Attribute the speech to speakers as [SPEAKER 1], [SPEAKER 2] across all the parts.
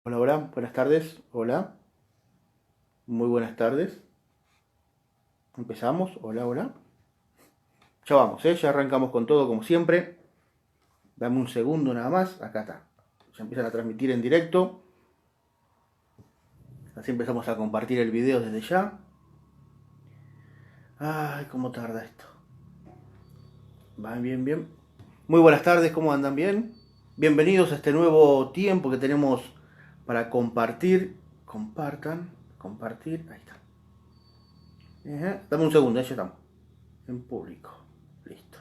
[SPEAKER 1] Hola, hola, buenas tardes. Hola, muy buenas tardes. Empezamos. Hola, hola. Ya vamos, ya arrancamos con todo como siempre. Dame un segundo nada más. Acá está. Ya empiezan a transmitir en directo. Así empezamos a compartir el video desde ya. Ay, cómo tarda esto. Van bien, bien. Muy buenas tardes, ¿cómo andan? Bien. Bienvenidos a este nuevo tiempo que tenemos para compartir. Compartan, compartir. Ahí está. Dame un segundo, ya estamos. En público. Listo.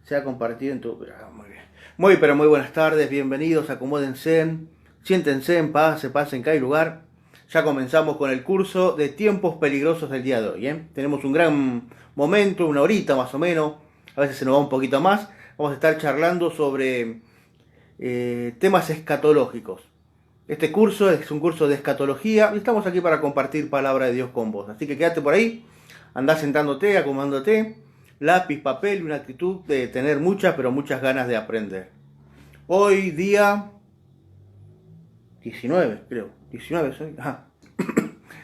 [SPEAKER 1] Se ha compartido en tu... Muy bien. Pero muy buenas tardes, bienvenidos, acomódense, siéntense en paz, pasen que hay lugar. Ya comenzamos con el curso de tiempos peligrosos del día de hoy. Tenemos un gran momento, una horita más o menos, a veces se nos va un poquito más. Vamos a estar charlando sobre temas escatológicos. Este curso es un curso de escatología y estamos aquí para compartir palabra de Dios con vos. Así que quédate por ahí, andá sentándote, acomodándote, lápiz, papel y una actitud de tener muchas, pero muchas ganas de aprender. Hoy día 19, creo. 19 soy. Ajá.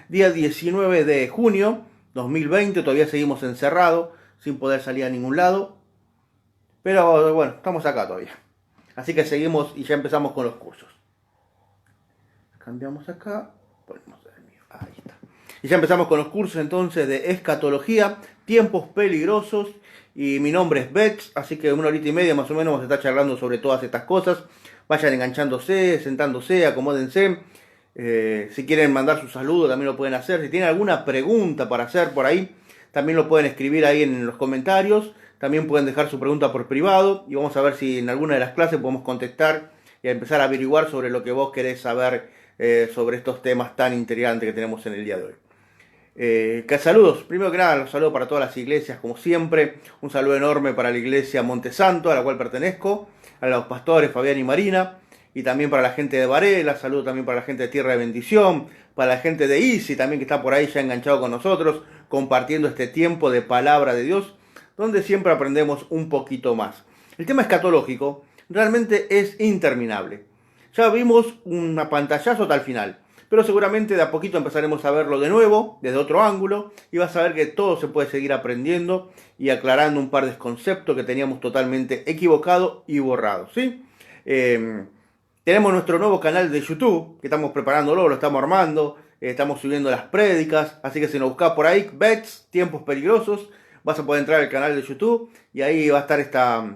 [SPEAKER 1] Día 19 de junio 2020, todavía seguimos encerrados, sin poder salir a ningún lado. Pero bueno, estamos acá todavía. Así que seguimos y ya empezamos con los cursos. Cambiamos acá, ponemos el mío, ahí está. Y ya empezamos con los cursos entonces de escatología, tiempos peligrosos. Y mi nombre es Bex, así que una horita y media más o menos vamos a estar charlando sobre todas estas cosas. Vayan enganchándose, sentándose, acomódense. Si quieren mandar su saludo también lo pueden hacer. Si tienen alguna pregunta para hacer por ahí, también lo pueden escribir ahí en los comentarios. También pueden dejar su pregunta por privado y vamos a ver si en alguna de las clases podemos contestar y empezar a averiguar sobre lo que vos querés saber sobre estos temas tan interesantes que tenemos en el día de hoy. Que saludos, primero que nada, los saludo para todas las iglesias, como siempre. Un saludo enorme para la iglesia Montesanto, a la cual pertenezco, a los pastores Fabián y Marina, y también para la gente de Varela, saludo también para la gente de Tierra de Bendición, para la gente de Easy también que está por ahí ya enganchado con nosotros, compartiendo este tiempo de palabra de Dios, donde siempre aprendemos un poquito más. El tema escatológico realmente es interminable. Ya vimos un pantallazo hasta el final, pero seguramente de a poquito empezaremos a verlo de nuevo, desde otro ángulo, y vas a ver que todo se puede seguir aprendiendo y aclarando un par de conceptos que teníamos totalmente equivocados y borrados, ¿sí? Tenemos nuestro nuevo canal de YouTube, que estamos preparándolo, lo estamos armando, estamos subiendo las prédicas, así que si nos buscas por ahí, Bets, Tiempos Peligrosos, vas a poder entrar al canal de YouTube y ahí va a estar esta,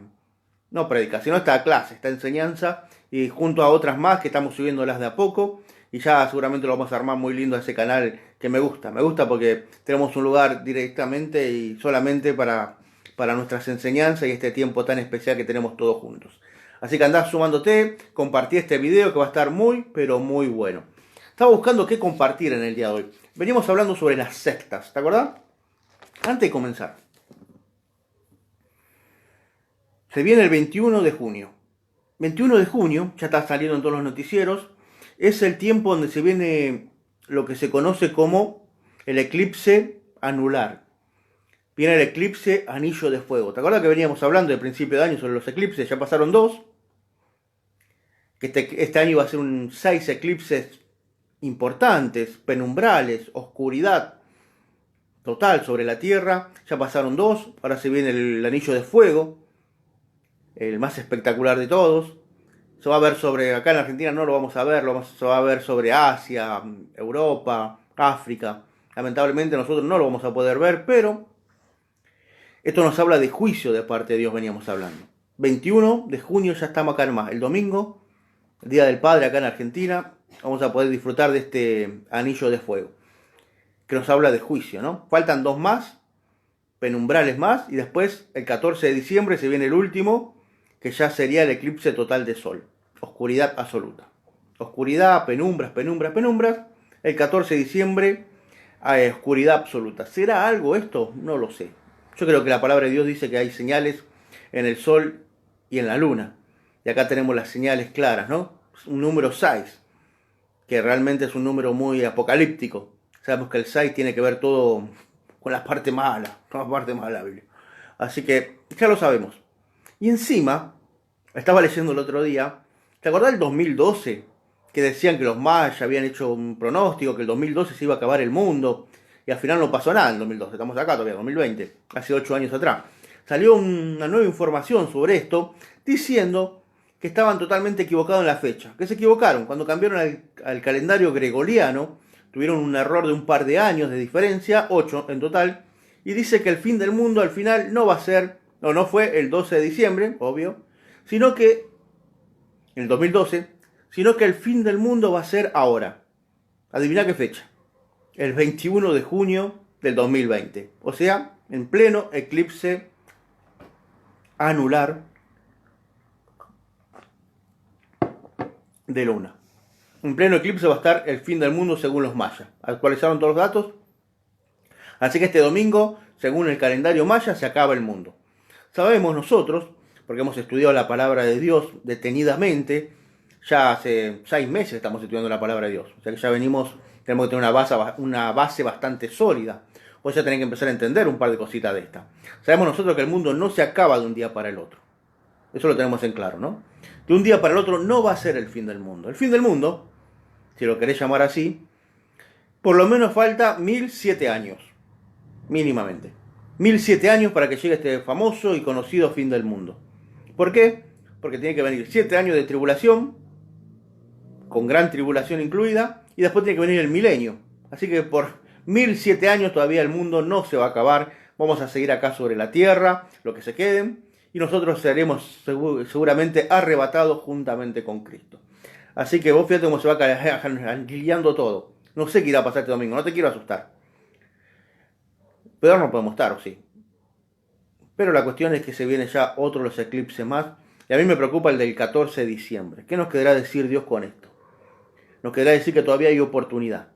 [SPEAKER 1] no prédica, sino esta clase, esta enseñanza, y junto a otras más que estamos subiéndolas de a poco. Y ya seguramente lo vamos a armar muy lindo a ese canal que me gusta. Me gusta porque tenemos un lugar directamente y solamente para nuestras enseñanzas y este tiempo tan especial que tenemos todos juntos. Así que andá sumándote, compartí este video que va a estar muy, pero muy bueno. Estaba buscando qué compartir en el día de hoy. Venimos hablando sobre las sectas, ¿te acordás? Antes de comenzar. Se viene el 21 de junio. 21 de junio, ya está saliendo en todos los noticieros, es el tiempo donde se viene lo que se conoce como el eclipse anular. Viene el eclipse anillo de fuego. ¿Te acuerdas que veníamos hablando de principio de año sobre los eclipses? Ya pasaron dos. Que este año iba a ser 6 eclipses importantes, penumbrales, oscuridad total sobre la Tierra. Ya pasaron dos. Ahora se viene el anillo de fuego, el más espectacular de todos. Se va a ver sobre, acá en Argentina no lo vamos a ver, se va a ver sobre Asia, Europa, África. Lamentablemente nosotros no lo vamos a poder ver, pero esto nos habla de juicio de parte de Dios, veníamos hablando. 21 de junio ya estamos acá nomás, el domingo, el Día del Padre acá en Argentina, vamos a poder disfrutar de este anillo de fuego, que nos habla de juicio, ¿no? Faltan dos más, penumbrales más, y después el 14 de diciembre se viene el último, que ya sería el eclipse total de sol. Oscuridad absoluta. Oscuridad, penumbras, penumbras, penumbras. El 14 de diciembre, oscuridad absoluta. ¿Será algo esto? No lo sé. Yo creo que la palabra de Dios dice que hay señales en el sol y en la luna. Y acá tenemos las señales claras, ¿no? Un número 6, que realmente es un número muy apocalíptico. Sabemos que el 6 tiene que ver todo con la parte mala, toda la parte mala de la Biblia. Así que ya lo sabemos. Y encima, Estaba leyendo el otro día. ¿Te acordás del 2012? Que decían que los mayas habían hecho un pronóstico, que el 2012 se iba a acabar el mundo. Y al final no pasó nada en el 2012. Estamos acá todavía, 2020. Hace 8 años atrás. Salió una nueva información sobre esto, diciendo que estaban totalmente equivocados en la fecha. Que se equivocaron. Cuando cambiaron al calendario gregoriano, tuvieron un error de un par de años de diferencia, 8 en total. Y dice que el fin del mundo al final no va a ser, no fue el 12 de diciembre, obvio, sino que, en el 2012, sino que el fin del mundo va a ser ahora. Adivina qué fecha. El 21 de junio del 2020. O sea, en pleno eclipse anular de luna. En pleno eclipse va a estar el fin del mundo según los mayas. Actualizaron todos los datos. Así que este domingo, según el calendario maya, se acaba el mundo. Sabemos nosotros, porque hemos estudiado la palabra de Dios detenidamente, ya hace 6 meses estamos estudiando la palabra de Dios. O sea que ya tenemos que tener una base bastante sólida. O ya tenés que empezar a entender un par de cositas de esta. Sabemos nosotros que el mundo no se acaba de un día para el otro. Eso lo tenemos en claro, ¿no? De un día para el otro no va a ser el fin del mundo. El fin del mundo, si lo querés llamar así, por lo menos falta 1007 años. Mínimamente. 1007 años para que llegue este famoso y conocido fin del mundo. ¿Por qué? Porque tiene que venir 7 años de tribulación, con gran tribulación incluida, y después tiene que venir el milenio. Así que por 1007 años todavía el mundo no se va a acabar. Vamos a seguir acá sobre la tierra, lo que se queden, y nosotros seremos seguramente arrebatados juntamente con Cristo. Así que vos fíjate cómo se va guiando todo. No sé qué irá a pasar este domingo, no te quiero asustar. Pero no podemos estar, ¿o sí? Pero la cuestión es que se vienen ya otros los eclipses más. Y a mí me preocupa el del 14 de diciembre. ¿Qué nos quedará decir Dios con esto? Nos quedará decir que todavía hay oportunidad.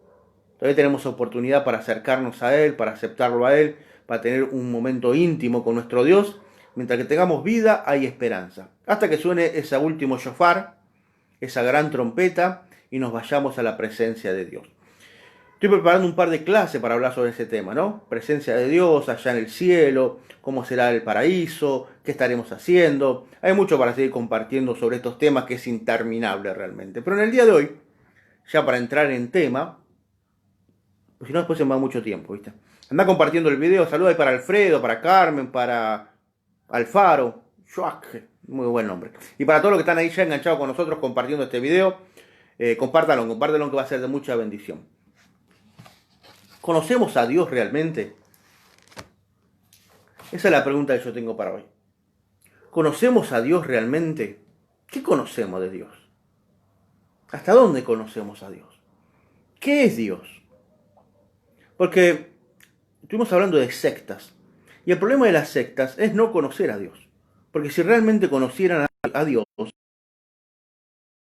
[SPEAKER 1] Todavía tenemos oportunidad para acercarnos a Él, para aceptarlo a Él, para tener un momento íntimo con nuestro Dios. Mientras que tengamos vida, hay esperanza. Hasta que suene ese último shofar, esa gran trompeta, y nos vayamos a la presencia de Dios. Estoy preparando un par de clases para hablar sobre ese tema, ¿no? Presencia de Dios allá en el cielo, cómo será el paraíso, qué estaremos haciendo. Hay mucho para seguir compartiendo sobre estos temas que es interminable realmente. Pero en el día de hoy, ya para entrar en tema, pues si no después se me va mucho tiempo, ¿viste? Anda compartiendo el video, saludos ahí para Alfredo, para Carmen, para Alfaro, Joaquín, muy buen nombre. Y para todos los que están ahí ya enganchados con nosotros compartiendo este video, compártanlo que va a ser de mucha bendición. ¿Conocemos a Dios realmente? Esa es la pregunta que yo tengo para hoy. ¿Conocemos a Dios realmente? ¿Qué conocemos de Dios? ¿Hasta dónde conocemos a Dios? ¿Qué es Dios? Porque estuvimos hablando de sectas. Y el problema de las sectas es no conocer a Dios. Porque si realmente conocieran a Dios,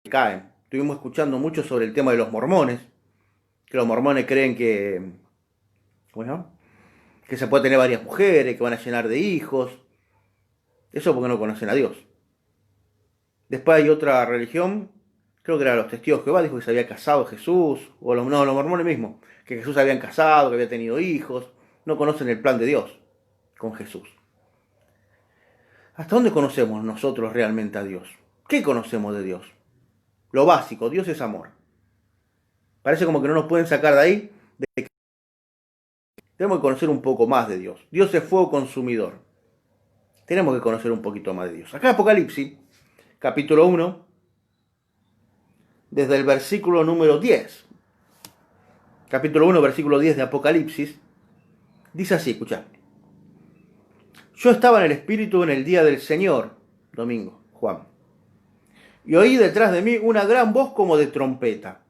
[SPEAKER 1] caen. Estuvimos escuchando mucho sobre el tema de los mormones. Que los mormones creen que, bueno, que se puede tener varias mujeres, que van a llenar de hijos. Eso porque no conocen a Dios. Después hay otra religión, creo que era los testigos de Jehová, dijo que se había casado Jesús, o los mormones mismos, que Jesús se habían casado, que había tenido hijos. No conocen el plan de Dios con Jesús. ¿Hasta dónde conocemos nosotros realmente a Dios? ¿Qué conocemos de Dios? Lo básico, Dios es amor. Parece como que no nos pueden sacar de ahí. Tenemos que conocer un poco más de Dios. Dios es fuego consumidor. Tenemos que conocer un poquito más de Dios. Acá Apocalipsis, capítulo 1, desde el versículo número 10. Capítulo 1, versículo 10 de Apocalipsis. Dice así, escuchad. Yo estaba en el Espíritu en el día del Señor, domingo, Juan. Y oí detrás de mí una gran voz como de trompeta,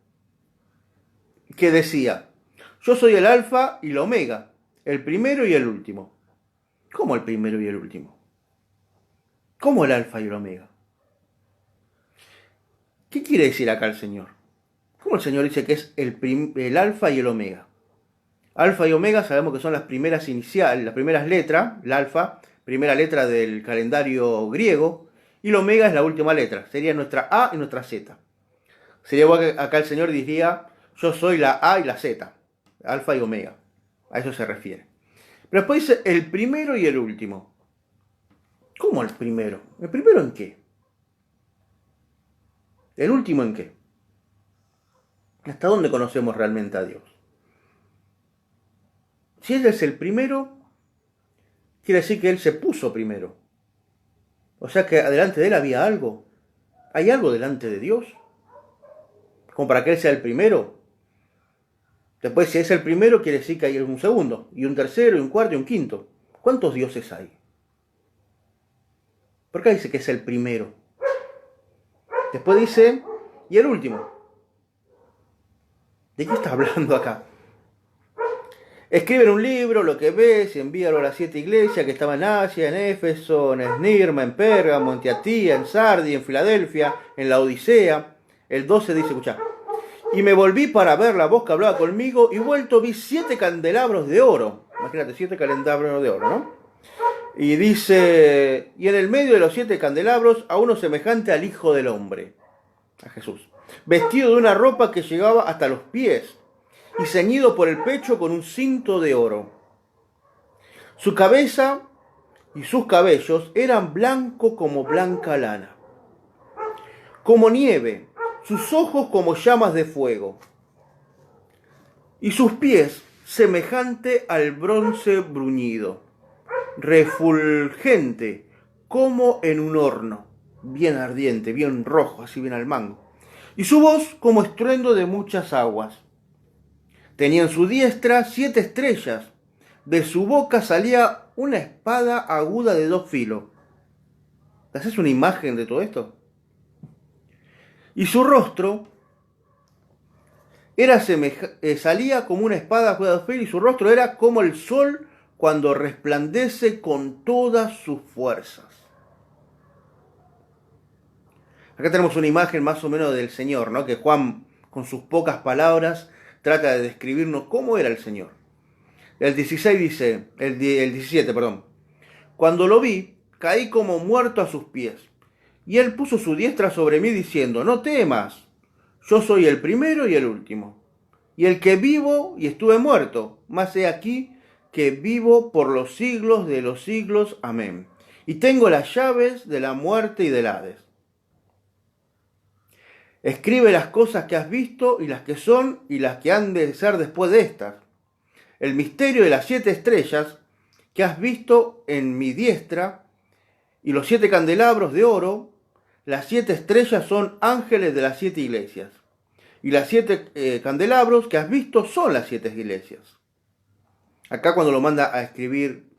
[SPEAKER 1] que decía, yo soy el Alfa y el Omega, el primero y el último. ¿Cómo el primero y el último? ¿Cómo el Alfa y el Omega? ¿Qué quiere decir acá el Señor? ¿Cómo el Señor dice que es el Alfa y el Omega? Alfa y Omega sabemos que son las primeras iniciales, las primeras letras, el Alfa, primera letra del calendario griego, y el Omega es la última letra, sería nuestra A y nuestra Z. Sería igual que acá el Señor diría, yo soy la A y la Z, Alfa y Omega, a eso se refiere. Pero después dice el primero y el último. ¿Cómo el primero? ¿El primero en qué? ¿El último en qué? ¿Hasta dónde conocemos realmente a Dios? Si Él es el primero, quiere decir que Él se puso primero. O sea que delante de Él había algo. ¿Hay algo delante de Dios? Como para que Él sea el primero. Después, si es el primero, quiere decir que hay un segundo, y un tercero, y un cuarto, y un quinto. ¿Cuántos dioses hay? ¿Por qué dice que es el primero? Después dice, y el último. ¿De qué está hablando acá? Escribe en un libro lo que ves y envíalo a las 7 iglesias que estaban en Asia, en Éfeso, en Esmirna, en Pérgamo, en Tiatira, en Sardi, en Filadelfia, en la Odisea. El 12 dice, escuchá. Y me volví para ver la voz que hablaba conmigo y vuelto vi 7 candelabros de oro. Imagínate, 7 candelabros de oro, ¿no? Y dice, y en el medio de los 7 candelabros a uno semejante al Hijo del Hombre, a Jesús, vestido de una ropa que llegaba hasta los pies y ceñido por el pecho con un cinto de oro. Su cabeza y sus cabellos eran blanco como blanca lana, como nieve, sus ojos como llamas de fuego, y sus pies semejante al bronce bruñido, refulgente como en un horno, bien ardiente, bien rojo, así bien al mango, y su voz como estruendo de muchas aguas. Tenía en su diestra 7 estrellas, de su boca salía una espada aguda de 2 filos. ¿Te haces una imagen de todo esto? Y su rostro era salía como una espada aguda de 2 filos, y su rostro era como el sol cuando resplandece con todas sus fuerzas. Acá tenemos una imagen más o menos del Señor, ¿no? Que Juan, con sus pocas palabras, trata de describirnos cómo era el Señor. El 16 dice, el 17, perdón. Cuando lo vi, caí como muerto a sus pies. Y él puso su diestra sobre mí diciendo, no temas, yo soy el primero y el último. Y el que vivo y estuve muerto, mas he aquí que vivo por los siglos de los siglos. Amén. Y tengo las llaves de la muerte y del Hades. Escribe las cosas que has visto y las que son y las que han de ser después de estas. El misterio de las 7 estrellas que has visto en mi diestra y los 7 candelabros de oro. Las 7 estrellas son ángeles de las 7 iglesias. Y las 7 candelabros que has visto son las 7 iglesias. Acá cuando lo manda a escribir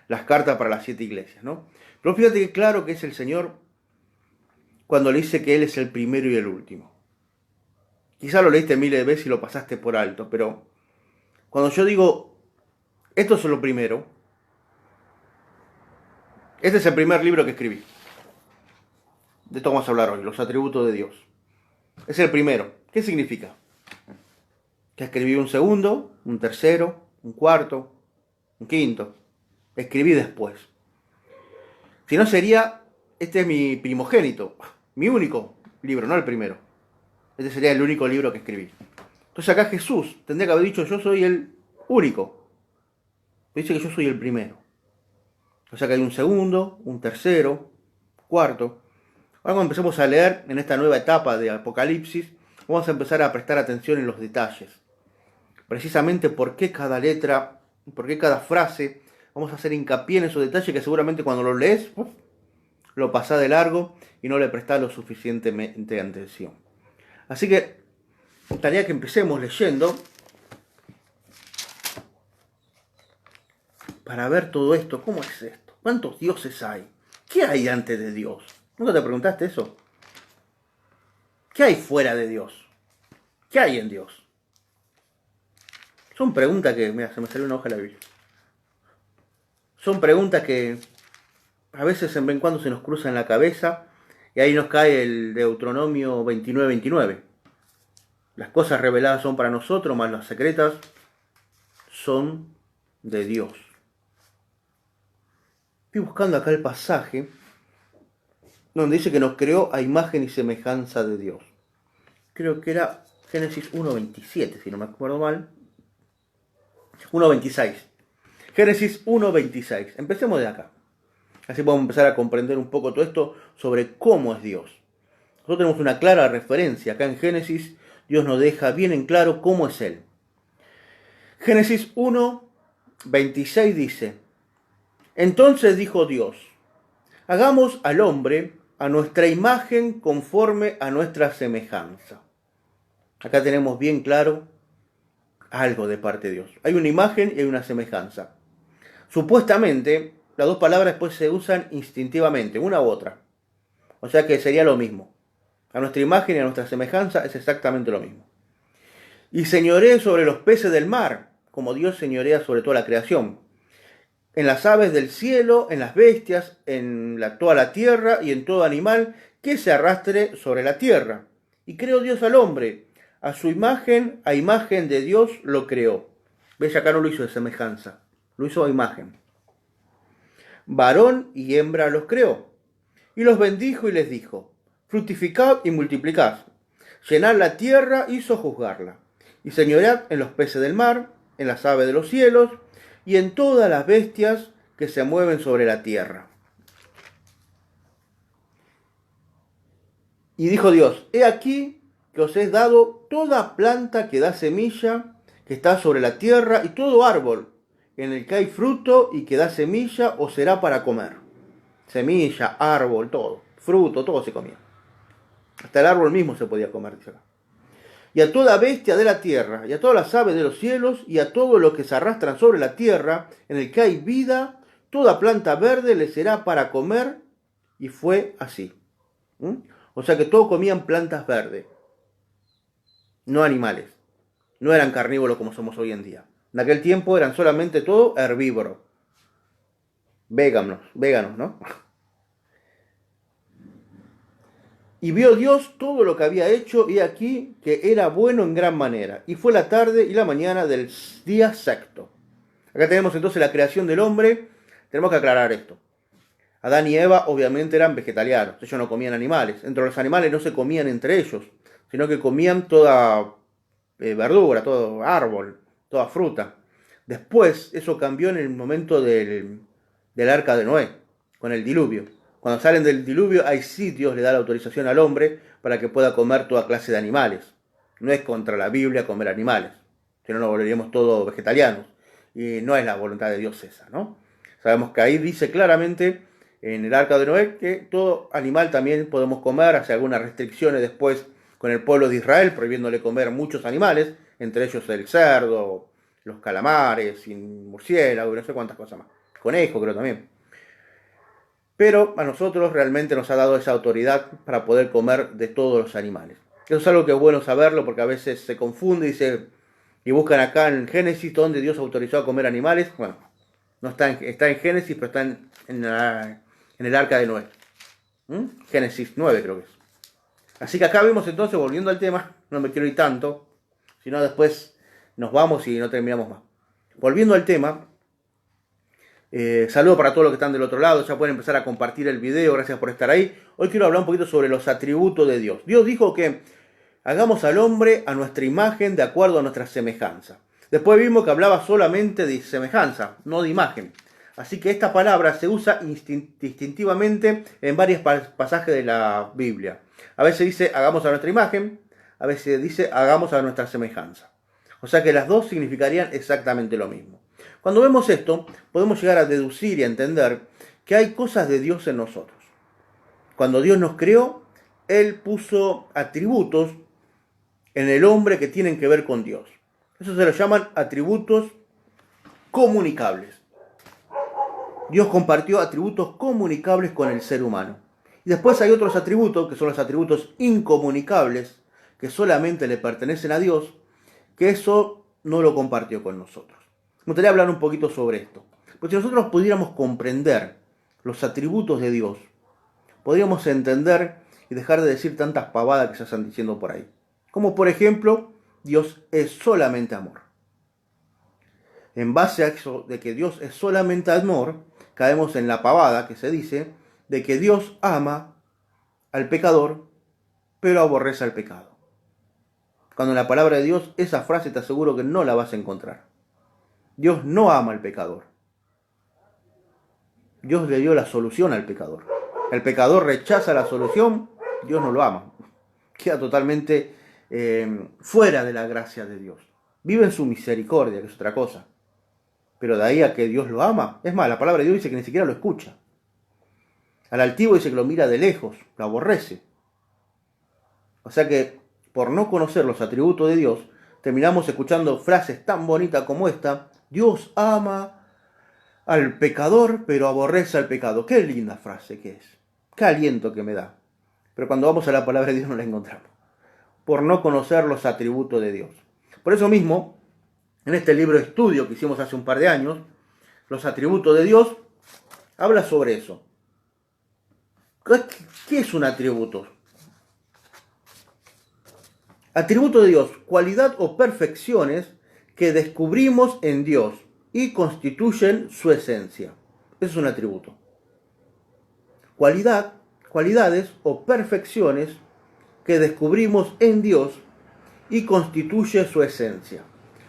[SPEAKER 1] las cartas para las 7 iglesias, ¿no? Pero fíjate que claro que es el Señor cuando le dice que Él es el primero y el último. Quizá lo leíste miles de veces y lo pasaste por alto, pero cuando yo digo, esto es lo primero, este es el primer libro que escribí. De esto vamos a hablar hoy, los atributos de Dios. Es el primero. ¿Qué significa? Que escribí un segundo, un tercero, un cuarto, un quinto. Escribí después. Si no sería, este es mi primogénito, mi único libro, no el primero. Este sería el único libro que escribí. Entonces acá Jesús tendría que haber dicho, yo soy el único. Dice que yo soy el primero. O sea que hay un segundo, un tercero, cuarto. Ahora cuando empecemos a leer en esta nueva etapa de Apocalipsis, vamos a empezar a prestar atención en los detalles. Precisamente por qué cada letra, por qué cada frase, vamos a hacer hincapié en esos detalles que seguramente cuando lo lees, lo pasás de largo y no le prestás lo suficientemente atención. Así que, tarea que empecemos leyendo para ver todo esto. ¿Cómo es esto? ¿Cuántos dioses hay? ¿Qué hay antes de Dios? ¿Nunca te preguntaste eso? ¿Qué hay fuera de Dios? ¿Qué hay en Dios? Son preguntas que, mira, se me salió una hoja de la Biblia. Son preguntas que a veces en vez en cuando se nos cruzan en la cabeza y ahí nos cae el Deuteronomio 29:29. Las cosas reveladas son para nosotros, más las secretas son de Dios. Estoy buscando acá el pasaje donde dice que nos creó a imagen y semejanza de Dios. Creo que era Génesis 1:27, si no me acuerdo mal. 1:26. Génesis 1:26. Empecemos de acá. Así podemos empezar a comprender un poco todo esto sobre cómo es Dios. Nosotros tenemos una clara referencia. Acá en Génesis, Dios nos deja bien en claro cómo es Él. Génesis 1:26 dice: Entonces dijo Dios, hagamos al hombre a nuestra imagen conforme a nuestra semejanza. Acá tenemos bien claro algo de parte de Dios. Hay una imagen y hay una semejanza. Supuestamente, las dos palabras después se usan instintivamente, una u otra. O sea que sería lo mismo. A nuestra imagen y a nuestra semejanza es exactamente lo mismo. Y señoree sobre los peces del mar, como Dios señorea sobre toda la creación. En las aves del cielo, en las bestias, en toda la tierra y en todo animal que se arrastre sobre la tierra. Y creó Dios al hombre. A su imagen, a imagen de Dios lo creó. ¿Ves? Acá no lo hizo de semejanza, lo hizo a imagen. Varón y hembra los creó. Y los bendijo y les dijo: fructificad y multiplicad, llenad la tierra y sojuzgarla, y señoread en los peces del mar, en las aves de los cielos, y en todas las bestias que se mueven sobre la tierra. Y dijo Dios: he aquí que os he dado toda planta que da semilla, que está sobre la tierra, y todo árbol en el que hay fruto y que da semilla, os será para comer. Semilla, árbol, todo, fruto, todo se comía. Hasta el árbol mismo se podía comer, dice acá. Y a toda bestia de la tierra, y a todas las aves de los cielos, y a todo lo que se arrastran sobre la tierra, en el que hay vida, toda planta verde le será para comer. Y fue así. O sea que todos comían plantas verdes, no animales. No eran carnívoros como somos hoy en día. En aquel tiempo eran solamente todo herbívoros. Veganos, ¿no? Y vio Dios todo lo que había hecho, y aquí que era bueno en gran manera. Y fue la tarde y la mañana del día sexto. Acá tenemos entonces la creación del hombre. Tenemos que aclarar esto. Adán y Eva obviamente eran vegetarianos. Ellos no comían animales. Entre los animales no se comían entre ellos, sino que comían toda verdura, todo árbol, toda fruta. Después eso cambió en el momento del arca de Noé, con el diluvio. Cuando salen del diluvio, ahí sí Dios le da la autorización al hombre para que pueda comer toda clase de animales. No es contra la Biblia comer animales, si no nos volveríamos todos vegetarianos. Y no es la voluntad de Dios esa, ¿no? Sabemos que ahí dice claramente en el arca de Noé que todo animal también podemos comer. Hace algunas restricciones después con el pueblo de Israel, prohibiéndole comer muchos animales, entre ellos el cerdo, los calamares, murciélagos, no sé cuántas cosas más. Conejo creo también. Pero a nosotros realmente nos ha dado esa autoridad para poder comer de todos los animales. Eso es algo que es bueno saberlo, porque a veces se confunde y buscan acá en Génesis donde Dios autorizó a comer animales. Bueno, no está en Génesis, pero está en el arca de Noé. Génesis 9 creo que es. Así que acá vemos entonces, volviendo al tema, no me quiero ir tanto, sino después nos vamos y no terminamos más. Volviendo al tema, saludo para todos los que están del otro lado, ya pueden empezar a compartir el video, gracias por estar ahí. Hoy quiero hablar un poquito sobre los atributos de Dios. Dios dijo que hagamos al hombre a nuestra imagen de acuerdo a nuestra semejanza. Después vimos que hablaba solamente de semejanza, no de imagen. Así que esta palabra se usa distintivamente en varios pasajes de la Biblia. A veces dice hagamos a nuestra imagen, a veces dice hagamos a nuestra semejanza. O sea que las dos significarían exactamente lo mismo. Cuando vemos esto, podemos llegar a deducir y a entender que hay cosas de Dios en nosotros. Cuando Dios nos creó, Él puso atributos en el hombre que tienen que ver con Dios. Eso se los llaman atributos comunicables. Dios compartió atributos comunicables con el ser humano. Y después hay otros atributos, que son los atributos incomunicables, que solamente le pertenecen a Dios, que eso no lo compartió con nosotros. Me gustaría hablar un poquito sobre esto. Porque si nosotros pudiéramos comprender los atributos de Dios, podríamos entender y dejar de decir tantas pavadas que se están diciendo por ahí. Como por ejemplo, Dios es solamente amor. En base a eso de que Dios es solamente amor, caemos en la pavada que se dice de que Dios ama al pecador, pero aborrece al pecado. Cuando en la palabra de Dios, esa frase te aseguro que no la vas a encontrar. Dios no ama al pecador. Dios le dio la solución al pecador. El pecador rechaza la solución, Dios no lo ama. queda totalmente fuera de la gracia de Dios. Vive en su misericordia, que es otra cosa. Pero de ahí a que Dios lo ama, es más, la palabra de Dios dice que ni siquiera lo escucha. Al altivo dice que lo mira de lejos, lo aborrece. O sea que por no conocer los atributos de Dios, terminamos escuchando frases tan bonitas como esta: Dios ama al pecador, pero aborrece al pecado. Qué linda frase que es. Qué aliento que me da. Pero cuando vamos a la palabra de Dios no la encontramos. Por no conocer los atributos de Dios. Por eso mismo, en este libro de estudio que hicimos hace un par de años, los atributos de Dios, habla sobre eso. ¿Qué es un atributo? Atributo de Dios, cualidad o perfecciones que descubrimos en Dios y constituyen su esencia. Eso es un atributo. Cualidades o perfecciones que descubrimos en Dios y constituye su esencia.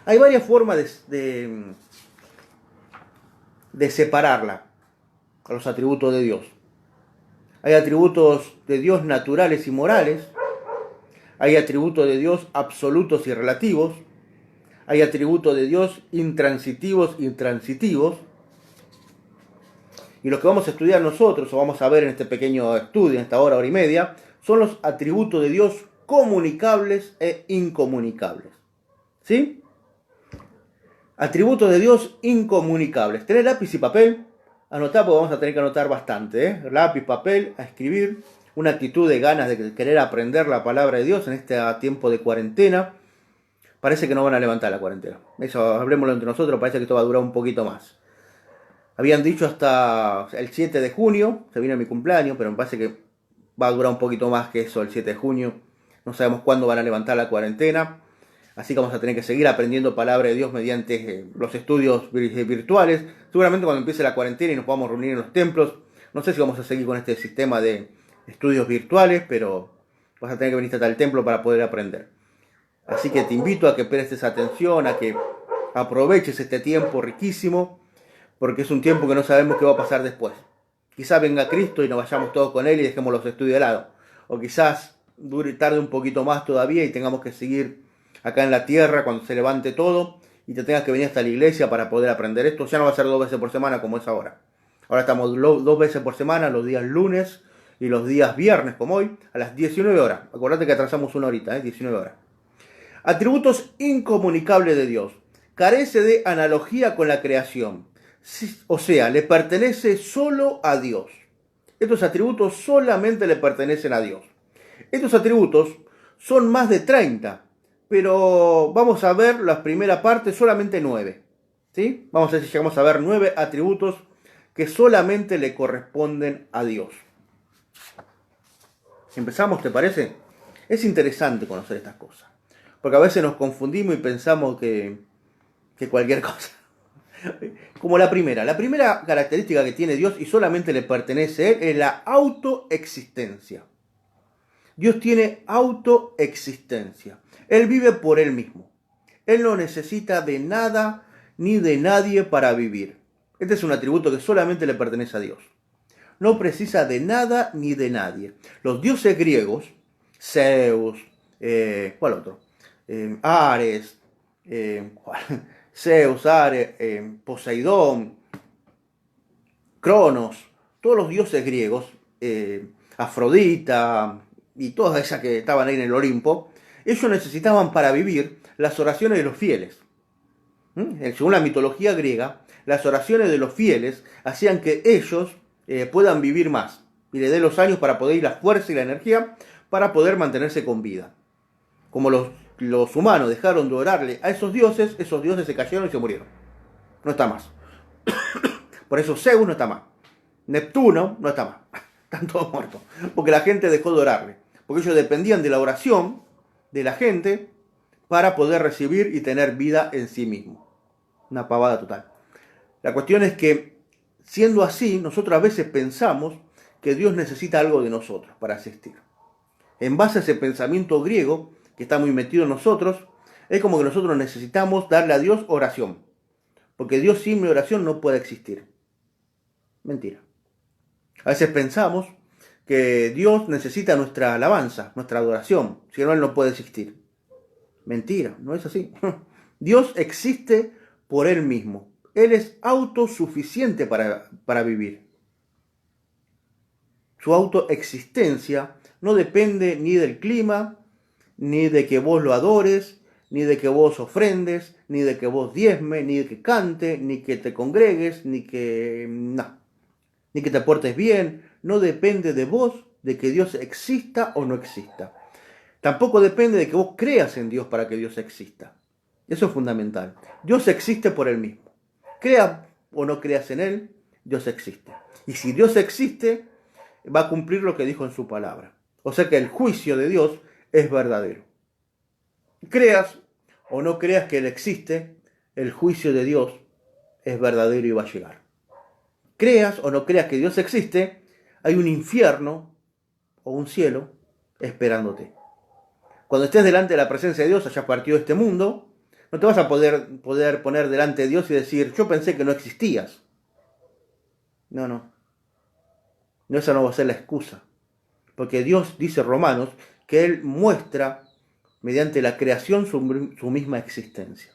[SPEAKER 1] Hay varias formas de separarla, a los atributos de Dios. Hay atributos de Dios naturales y morales. Hay atributos de Dios absolutos y relativos. Hay atributos de Dios intransitivos y transitivos. Y lo que vamos a estudiar nosotros, o vamos a ver en este pequeño estudio, en esta hora y media, son los atributos de Dios comunicables e incomunicables. ¿Sí? Atributos de Dios incomunicables. ¿Tenés lápiz y papel? Anotá, porque vamos a tener que anotar bastante. Lápiz, papel, a escribir. Una actitud de ganas de querer aprender la palabra de Dios en este tiempo de cuarentena. Parece que no van a levantar la cuarentena. Eso, hablemoslo entre nosotros, parece que esto va a durar un poquito más. Habían dicho hasta el 7 de junio, se viene mi cumpleaños, pero me parece que va a durar un poquito más que eso, el 7 de junio. No sabemos cuándo van a levantar la cuarentena. Así que vamos a tener que seguir aprendiendo palabra de Dios mediante los estudios virtuales. Seguramente cuando empiece la cuarentena y nos podamos reunir en los templos, no sé si vamos a seguir con este sistema de estudios virtuales, pero vas a tener que venir hasta el templo para poder aprender. Así que te invito a que prestes atención, a que aproveches este tiempo riquísimo, porque es un tiempo que no sabemos qué va a pasar después. Quizás venga Cristo y nos vayamos todos con Él y dejemos los estudios de lado. O quizás tarde un poquito más todavía y tengamos que seguir acá en la tierra cuando se levante todo y te tengas que venir hasta la iglesia para poder aprender esto. Ya no va a ser 2 veces por semana como es ahora. Ahora estamos 2 veces por semana, los días lunes y los días viernes como hoy, a las 19 horas. Acordate que atrasamos una horita, 19 horas. Atributos incomunicables de Dios. Carece de analogía con la creación. O sea, le pertenece solo a Dios. Estos atributos solamente le pertenecen a Dios. Estos atributos son más de 30, pero vamos a ver la primera parte, solamente 9. ¿Sí? Vamos a ver si llegamos a ver 9 atributos que solamente le corresponden a Dios. ¿Empezamos, te parece? Es interesante conocer estas cosas, porque a veces nos confundimos y pensamos que cualquier cosa. Como la primera característica que tiene Dios y solamente le pertenece a Él es la autoexistencia. Dios tiene autoexistencia. Él vive por Él mismo. Él no necesita de nada ni de nadie para vivir. Este es un atributo que solamente le pertenece a Dios. No precisa de nada ni de nadie. Los dioses griegos, Zeus, ¿cuál otro? Ares, Zeus, Ares, Poseidón, Cronos, todos los dioses griegos, Afrodita y todas esas que estaban ahí en el Olimpo, ellos necesitaban para vivir las oraciones de los fieles. Según la mitología griega, las oraciones de los fieles hacían que ellos puedan vivir más y le dé los años para poder ir la fuerza y la energía para poder mantenerse con vida. Como los humanos dejaron de orarle a esos dioses se cayeron y se murieron. No está más. Por eso Zeus no está más. Neptuno no está más. Están todos muertos. Porque la gente dejó de orarle. Porque ellos dependían de la oración de la gente para poder recibir y tener vida en sí mismo. Una pavada total. La cuestión es que, siendo así, nosotros a veces pensamos que Dios necesita algo de nosotros para existir. En base a ese pensamiento griego, que está muy metido en nosotros, es como que nosotros necesitamos darle a Dios oración. Porque Dios sin mi oración no puede existir. Mentira. A veces pensamos que Dios necesita nuestra alabanza, nuestra adoración, si no, Él no puede existir. Mentira, no es así. Dios existe por Él mismo. Él es autosuficiente para vivir. Su autoexistencia no depende ni del clima, ni de que vos lo adores, ni de que vos ofrendes, ni de que vos diezme, ni de que cante, ni que te congregues, ni que te portes bien. No depende de vos, de que Dios exista o no exista. Tampoco depende de que vos creas en Dios para que Dios exista. Eso es fundamental. Dios existe por Él mismo. Creas o no creas en Él, Dios existe. Y si Dios existe, va a cumplir lo que dijo en su palabra. O sea que el juicio de Dios es verdadero. Creas o no creas que Él existe, el juicio de Dios es verdadero y va a llegar. Creas o no creas que Dios existe, hay un infierno o un cielo esperándote. Cuando estés delante de la presencia de Dios, hayas partido de este mundo, no te vas a poder poner delante de Dios y decir, yo pensé que no existías. No, esa no va a ser la excusa. Porque Dios, dice Romanos, que Él muestra mediante la creación su misma existencia.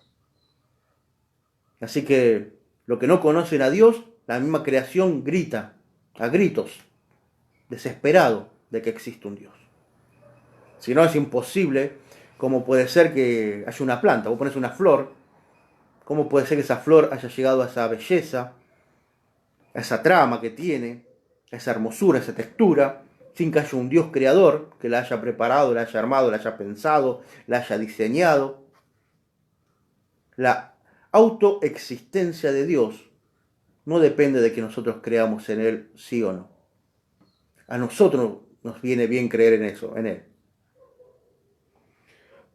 [SPEAKER 1] Así que lo que no conocen a Dios, la misma creación grita a gritos, desesperado de que existe un Dios. Si no, es imposible. ¿Cómo puede ser que haya una planta? Vos pones una flor, ¿cómo puede ser que esa flor haya llegado a esa belleza, a esa trama que tiene, a esa hermosura, a esa textura, sin que haya un Dios creador que la haya preparado, la haya armado, la haya pensado, la haya diseñado? La autoexistencia de Dios no depende de que nosotros creamos en Él, sí o no. A nosotros nos viene bien creer en eso, en Él.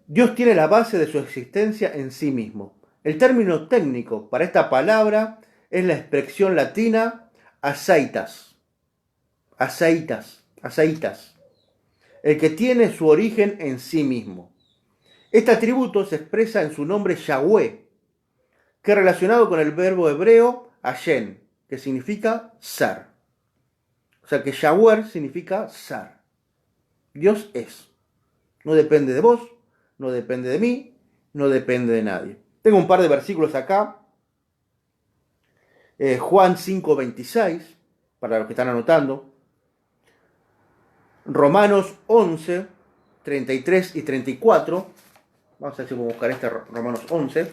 [SPEAKER 1] Dios tiene la base de su existencia en sí mismo. El término técnico para esta palabra es la expresión latina aceitas. Aceitas. El que tiene su origen en sí mismo. Este atributo se expresa en su nombre Yahweh, que es relacionado con el verbo hebreo Hashem, que significa ser. O sea que Yahweh significa ser. Dios es. No depende de vos, no depende de mí, no depende de nadie. Tengo un par de versículos acá. Juan 5:26, para los que están anotando. Romanos 11, 33 y 34. Vamos a ver si podemos buscar este Romanos 11.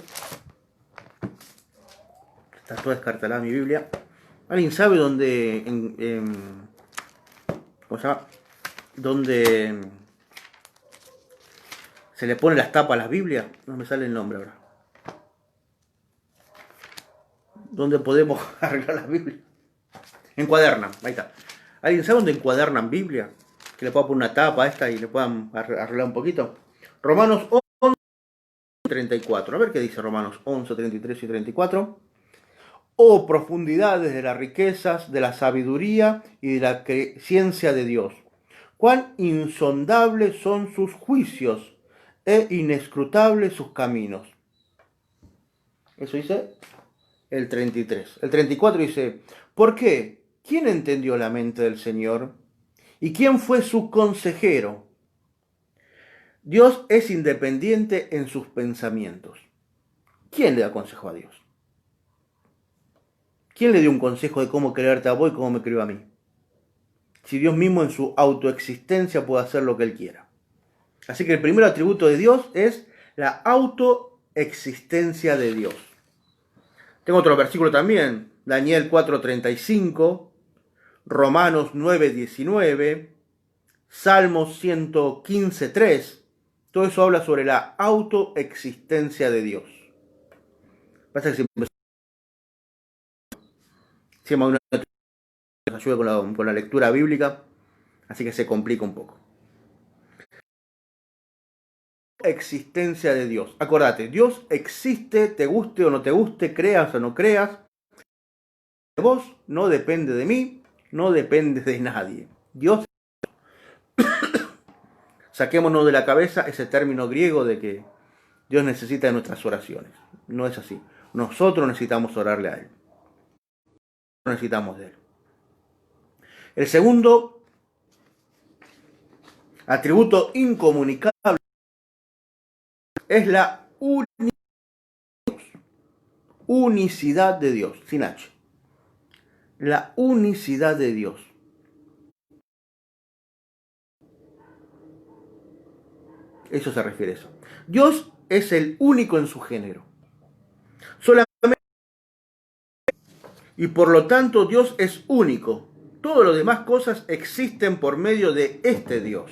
[SPEAKER 1] Está toda descartada mi Biblia. ¿Alguien sabe dónde... ¿cómo se llama? Dónde se le pone las tapas a las Biblias? No me sale el nombre ahora. ¿Dónde podemos arreglar las Biblias? Encuadernan, ahí está. ¿Alguien sabe dónde encuadernan Biblia? Que le pueda poner una tapa a esta y le puedan arreglar un poquito. Romanos 11, 34. A ver qué dice Romanos 11, 33 y 34. Oh, profundidades de las riquezas, de la sabiduría y de la ciencia de Dios. Cuán insondables son sus juicios e inescrutables sus caminos. Eso dice el 33. El 34 dice, ¿por qué? ¿Quién entendió la mente del Señor? ¿Y quién fue su consejero? Dios es independiente en sus pensamientos. ¿Quién le da consejo a Dios? ¿Quién le dio un consejo de cómo crearte a vos y cómo me creó a mí? Si Dios mismo en su autoexistencia puede hacer lo que Él quiera. Así que el primer atributo de Dios es la autoexistencia de Dios. Tengo otro versículo también, Daniel 4:35, Romanos 9:19, Salmos 115:3. Todo eso habla sobre la autoexistencia de Dios. Pasa que siempre uno nos ayuda con la lectura bíblica, así que se complica un poco. Existencia de Dios. Acordate, Dios existe, te guste o no te guste, creas o no creas. De vos no depende de mí, no depende de nadie. Dios. Saquémonos de la cabeza ese término griego de que Dios necesita de nuestras oraciones. No es así. Nosotros necesitamos orarle a Él. Necesitamos de Él. El segundo Atributo incomunicable es la unicidad de Dios, sin H. La unicidad de Dios. Eso se refiere a eso. Dios es el único en su género. Solamente, y por lo tanto Dios es único. Todas las demás cosas existen por medio de este Dios.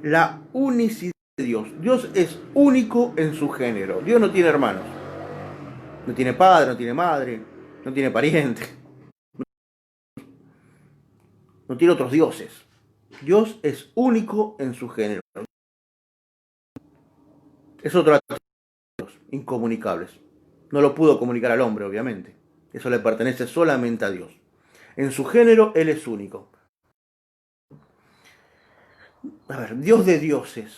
[SPEAKER 1] La unicidad de Dios. Dios es único en su género. Dios no tiene hermanos. No tiene padre, no tiene madre, no tiene pariente. No tiene otros dioses. Dios es único en su género. Es otro atributo de Dios, incomunicables. No lo pudo comunicar al hombre, obviamente. Eso le pertenece solamente a Dios. En su género, Él es único. A ver, Dios de dioses.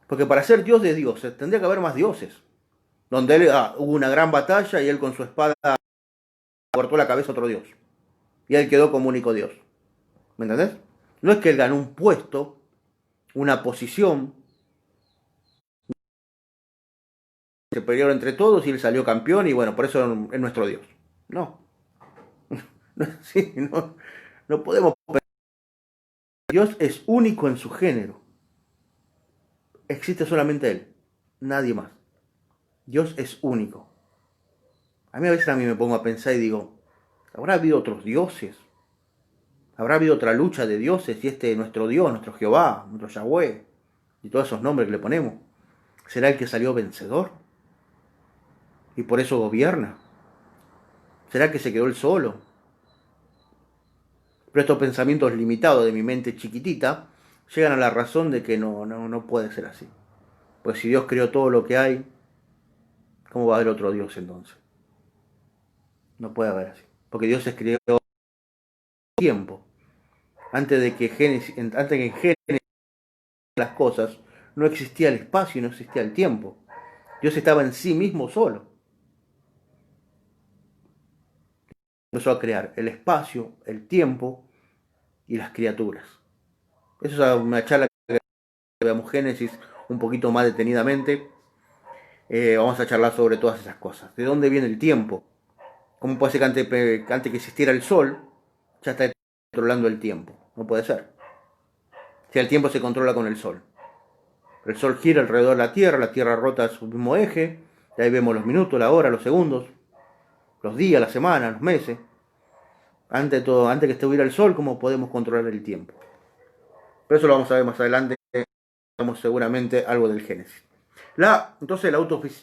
[SPEAKER 1] Porque para ser Dios de dioses tendría que haber más dioses. Donde él, hubo una gran batalla y él con su espada cortó la cabeza a otro dios. Y él quedó como único dios. ¿Me entendés? No es que él ganó un puesto, una posición. Se pelearon entre todos y él salió campeón y bueno, por eso es nuestro Dios. No. Sí, no podemos. Dios es único en su género. Existe solamente Él, nadie más. Dios es único. A veces me pongo a pensar y digo, ¿habrá habido otros dioses? ¿Habrá habido otra lucha de dioses y este es nuestro Dios, nuestro Jehová, nuestro Yahweh y todos esos nombres que le ponemos? ¿Será el que salió vencedor? Y por eso gobierna. ¿Será que se quedó él solo? Pero estos pensamientos limitados de mi mente chiquitita llegan a la razón de que no puede ser así. Pues si Dios creó todo lo que hay, ¿cómo va a haber otro Dios entonces? No puede haber así. Porque Dios se creó tiempo. Antes de que en Génesis las cosas, no existía el espacio y no existía el tiempo. Dios estaba en sí mismo solo. Empezó a crear el espacio, el tiempo y las criaturas. Eso es una charla que veamos Génesis un poquito más detenidamente. Vamos a charlar sobre todas esas cosas. ¿De dónde viene el tiempo? ¿Cómo puede ser que antes que existiera el sol, ya está controlando el tiempo? No puede ser. Si el tiempo se controla con el sol. El sol gira alrededor de la Tierra rota su mismo eje, y ahí vemos los minutos, la hora, los segundos, los días, la semana, los meses. Antes que estuviera el sol, ¿cómo podemos controlar el tiempo? Pero eso lo vamos a ver más adelante, vamos seguramente algo del Génesis. Entonces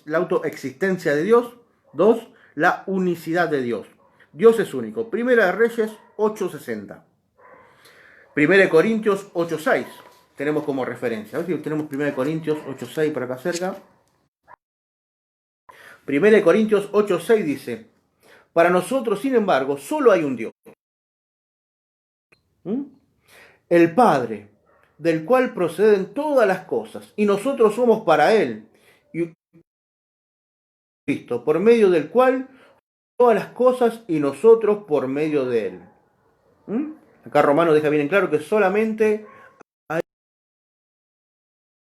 [SPEAKER 1] la autoexistencia de Dios. 2. La unicidad de Dios. Dios es único. Primera de Reyes 8:60. Primera de Corintios 8:6. Tenemos como referencia. A ver si tenemos Primera de Corintios 8:6 por acá cerca. Primera de Corintios 8:6 dice: para nosotros, sin embargo, solo hay un Dios. El Padre, del cual proceden todas las cosas, y nosotros somos para Él. Y Cristo, por medio del cual todas las cosas y nosotros por medio de Él. Acá Romano deja bien en claro que solamente hay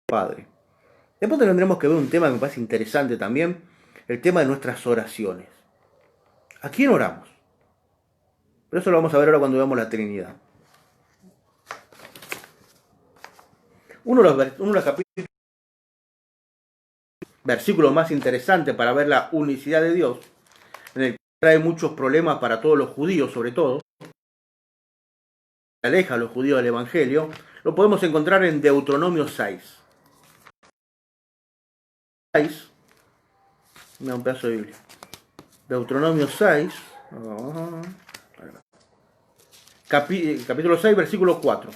[SPEAKER 1] Padre. Después tendremos que ver un tema que me parece interesante también, el tema de nuestras oraciones. ¿A quién oramos? Pero eso lo vamos a ver ahora cuando veamos la Trinidad. Uno de los capítulos, versículos más interesantes para ver la unicidad de Dios, en el que trae muchos problemas para todos los judíos, sobre todo, aleja a los judíos del Evangelio, lo podemos encontrar en Deuteronomio 6. Mira, un pedazo de Biblia. Deuteronomio 6. Capítulo 6, versículo 4.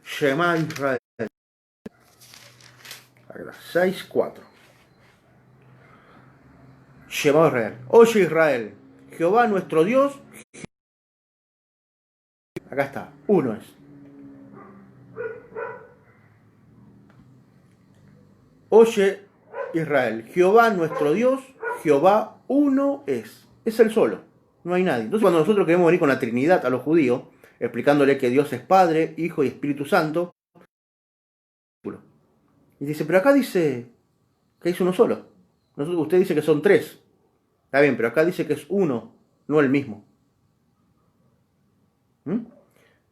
[SPEAKER 1] Shema Israel. 6:4. Shema Israel. Oye Israel, Jehová nuestro Dios. Acá está, uno es. Oye Israel, Jehová nuestro Dios, Jehová uno es. Es el solo, no hay nadie. Entonces cuando nosotros queremos venir con la Trinidad a los judíos, explicándole que Dios es Padre, Hijo y Espíritu Santo. Y dice, pero acá dice que es uno solo. Usted dice que son tres. Está bien, pero acá dice que es uno, no el mismo. ¿Mm?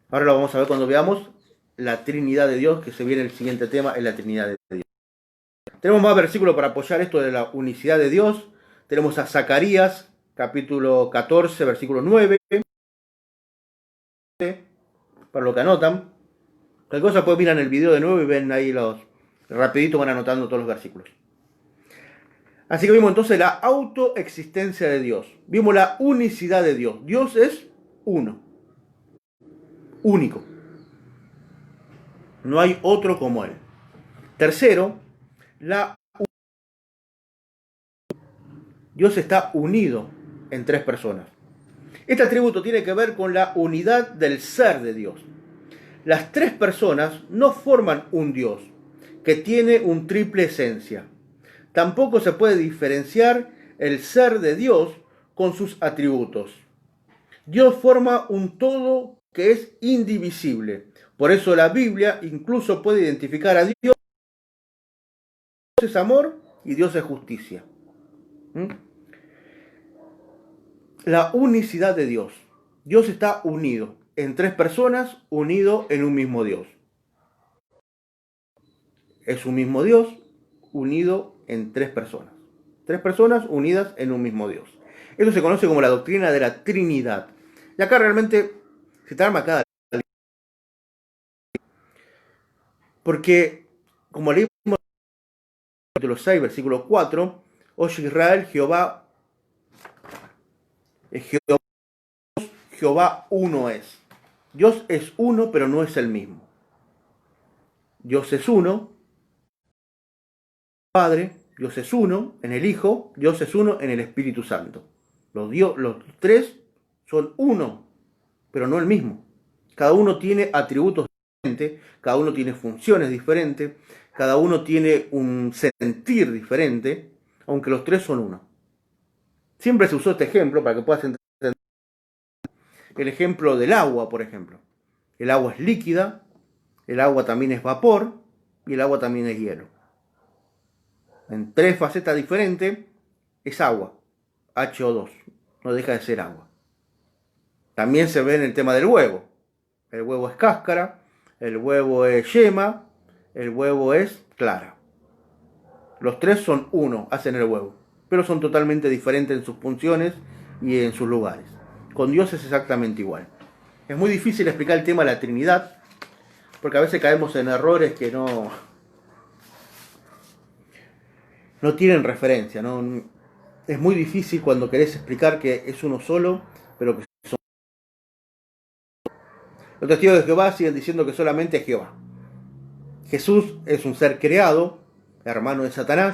[SPEAKER 1] Ahora lo vamos a ver cuando veamos la Trinidad de Dios, que se viene el siguiente tema, es la Trinidad de Dios. Tenemos más versículos para apoyar esto de la unicidad de Dios. Tenemos a Zacarías, capítulo 14, versículo 9. Para lo que anotan. Cualquier cosa pueden mirar en el video de nuevo y ven ahí rapidito van anotando todos los versículos. Así que vimos entonces la autoexistencia de Dios. Vimos la unicidad de Dios. Dios es uno. Único. No hay otro como Él. Tercero, Dios está unido en tres personas. Este atributo tiene que ver con la unidad del ser de Dios. Las tres personas no forman un Dios que tiene un triple esencia. Tampoco se puede diferenciar el ser de Dios con sus atributos. Dios forma un todo que es indivisible. Por eso la Biblia incluso puede identificar a Dios. Dios es amor y Dios es justicia. La unicidad de Dios. Dios está unido en tres personas, unido en un mismo Dios. Es un mismo Dios unido en tres personas. Tres personas unidas en un mismo Dios. Eso se conoce como la doctrina de la Trinidad. Y acá realmente se te arma cada... Porque, como leímos en el capítulo 6, versículo 4, oye Israel, Jehová uno es. Dios es uno, pero no es el mismo. Dios es uno, Padre, Dios es uno en el Hijo, Dios es uno en el Espíritu Santo. Los tres son uno, pero no el mismo. Cada uno tiene atributos diferentes, cada uno tiene funciones diferentes, cada uno tiene un sentir diferente, aunque los tres son uno. Siempre se usó este ejemplo para que puedas entender el ejemplo del agua, por ejemplo. El agua es líquida, el agua también es vapor y el agua también es hielo. En tres facetas diferentes es agua, H2O, no deja de ser agua. También se ve en el tema del huevo. El huevo es cáscara, el huevo es yema, el huevo es clara. Los tres son uno, hacen el huevo, pero son totalmente diferentes en sus funciones y en sus lugares. Con Dios es exactamente igual. Es muy difícil explicar el tema de la Trinidad, porque a veces caemos en errores que no tienen referencia. Es muy difícil cuando querés explicar que es uno solo, pero que son... Los testigos de Jehová siguen diciendo que solamente es Jehová. Jesús es un ser creado, hermano de Satanás.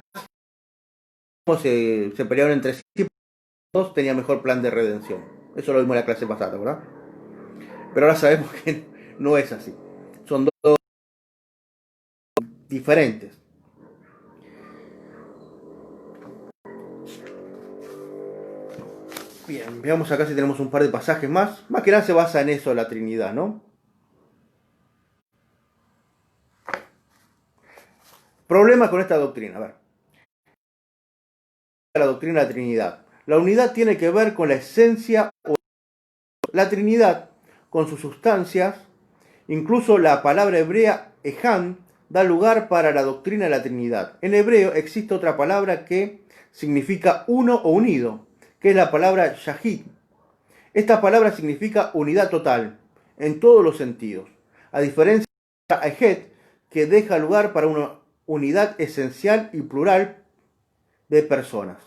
[SPEAKER 1] Se pelearon entre sí, dos tenían mejor plan de redención. Eso lo vimos en la clase pasada, ¿verdad? Pero ahora sabemos que no es así. Son dos diferentes. Bien, veamos acá si tenemos un par de pasajes más. Más que nada se basa en eso la Trinidad, ¿no? Problema con esta doctrina. A ver. La doctrina de la Trinidad. La unidad tiene que ver con la esencia o la Trinidad, con sus sustancias. Incluso la palabra hebrea Ejam da lugar para la doctrina de la Trinidad. En hebreo existe otra palabra que significa uno o unido, que es la palabra Yahid. Esta palabra significa unidad total, en todos los sentidos, a diferencia de Ejed, que deja lugar para una unidad esencial y plural de personas.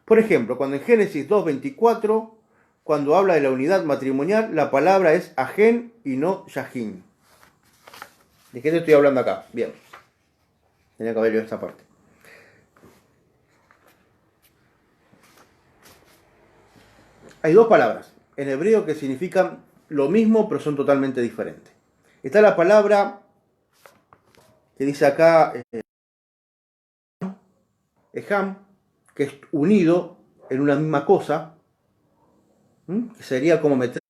[SPEAKER 1] Por ejemplo, cuando en Génesis 2:24, cuando habla de la unidad matrimonial, la palabra es Ajen y no Yahin. ¿De qué te estoy hablando acá? Bien. Tenía que haber leído esta parte. Hay dos palabras en hebreo que significan lo mismo, pero son totalmente diferentes. Está la palabra que dice acá, Ejam, que es unido en una misma cosa, que sería como meter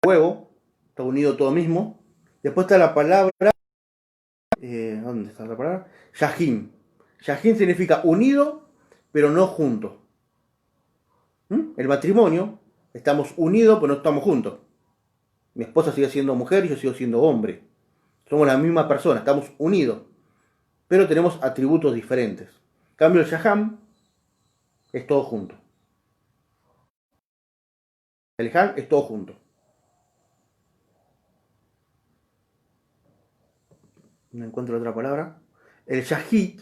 [SPEAKER 1] huevo, está unido todo mismo. Después está la palabra, ¿dónde está la palabra? Yahim. Yahim significa unido, pero no junto. El matrimonio, estamos unidos, pero no estamos juntos. Mi esposa sigue siendo mujer y yo sigo siendo hombre. Somos la misma persona, estamos unidos, pero tenemos atributos diferentes. En cambio, el Yaham es todo junto. El Yaham es todo junto. No encuentro otra palabra. El Yahid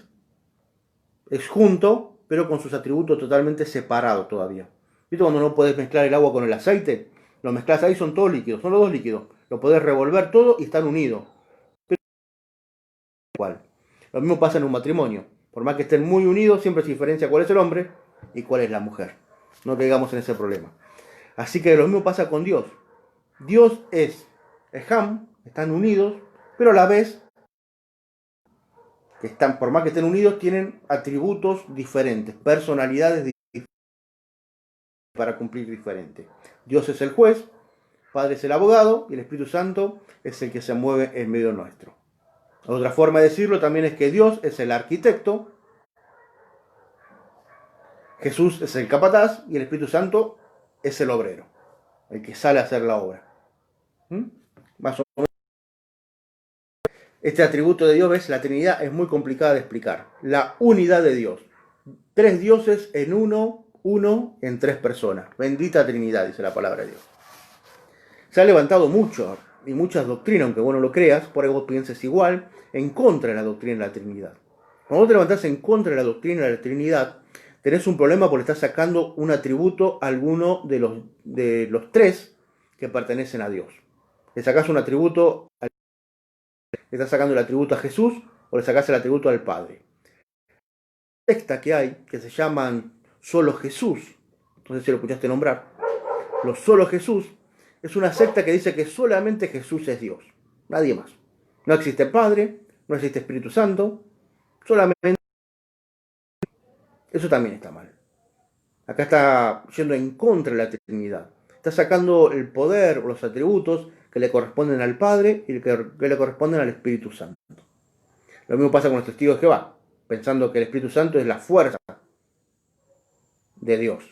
[SPEAKER 1] es junto, pero con sus atributos totalmente separados todavía. ¿Viste cuando no puedes mezclar el agua con el aceite? Lo mezclas ahí, son todos líquidos, son los dos líquidos. Lo podés revolver todo y están unidos. Pero igual. Lo mismo pasa en un matrimonio. Por más que estén muy unidos, siempre se diferencia cuál es el hombre y cuál es la mujer. No caigamos en ese problema. Así que lo mismo pasa con Dios. Dios es Ham, están unidos, pero a la vez están, por más que estén unidos, tienen atributos diferentes, personalidades diferentes para cumplir diferente. Dios es el juez, Padre es el abogado y el Espíritu Santo es el que se mueve en medio nuestro. Otra forma de decirlo también es que Dios es el arquitecto, Jesús es el capataz y el Espíritu Santo es el obrero, el que sale a hacer la obra. Más o menos. Este atributo de Dios, ¿ves? La Trinidad es muy complicada de explicar. La unidad de Dios. 3 dioses en uno en 3 personas. Bendita Trinidad, dice la palabra de Dios. Se ha levantado mucho y muchas doctrinas, aunque vos no lo creas, por ahí vos pienses igual, en contra de la doctrina de la Trinidad. Cuando vos te levantás en contra de la doctrina de la Trinidad, tenés un problema porque estás sacando un atributo a alguno de los 3 que pertenecen a Dios. Le sacás un atributo, le estás sacando el atributo a Jesús o le sacás el atributo al Padre. La secta que hay, que se llaman Solo Jesús, no sé si lo escuchaste nombrar, los Solo Jesús, es una secta que dice que solamente Jesús es Dios, nadie más. No existe Padre, no existe Espíritu Santo, solamente. Eso también está mal. Acá está yendo en contra de la Trinidad. Está sacando el poder o los atributos que le corresponden al Padre y que le corresponden al Espíritu Santo. Lo mismo pasa con los testigos de Jehová, pensando que el Espíritu Santo es la fuerza de Dios.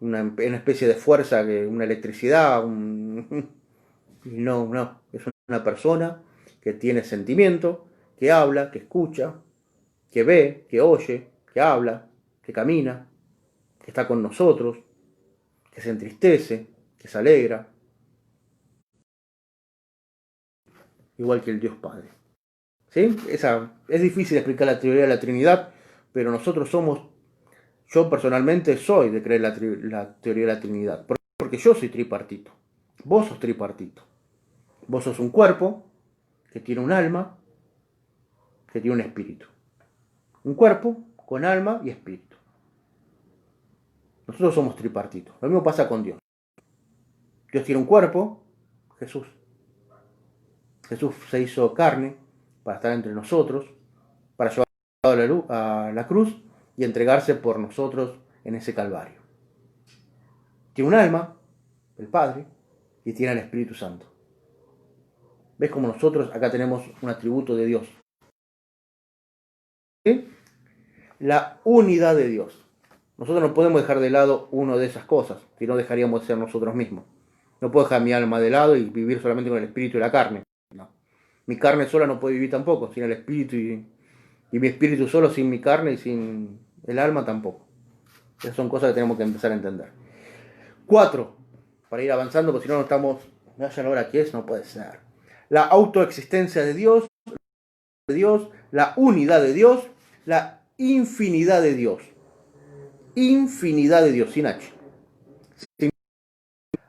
[SPEAKER 1] Una especie de fuerza, una electricidad. No. Es una persona que tiene sentimiento, que habla, que escucha, que ve, que oye, que habla, que camina, que está con nosotros, que se entristece, que se alegra. Igual que el Dios Padre. ¿Sí? Es difícil explicar la teoría de la Trinidad, pero nosotros yo personalmente soy de creer la teoría de la Trinidad. ¿Por qué? Porque yo soy tripartito. Vos sos tripartito. Vos sos un cuerpo que tiene un alma, que tiene un espíritu. Un cuerpo con alma y espíritu. Nosotros somos tripartitos. Lo mismo pasa con Dios. Dios tiene un cuerpo, Jesús. Jesús se hizo carne para estar entre nosotros, para llevar a la cruz y entregarse por nosotros en ese Calvario. Tiene un alma, el Padre, y tiene el Espíritu Santo. ¿Ves cómo nosotros acá tenemos un atributo de Dios? ¿Sí? La unidad de Dios. Nosotros no podemos dejar de lado una de esas cosas, si no dejaríamos de ser nosotros mismos. No puedo dejar mi alma de lado y vivir solamente con el espíritu y la carne. No. Mi carne sola no puede vivir tampoco, sin el espíritu y mi espíritu solo sin mi carne y sin el alma tampoco. Esas son cosas que tenemos que empezar a entender. 4, para ir avanzando, porque si no estamos, me vayan a ver aquí, no puede ser. La autoexistencia de Dios, la unidad de Dios, la infinidad de Dios. Infinidad de Dios, sin H.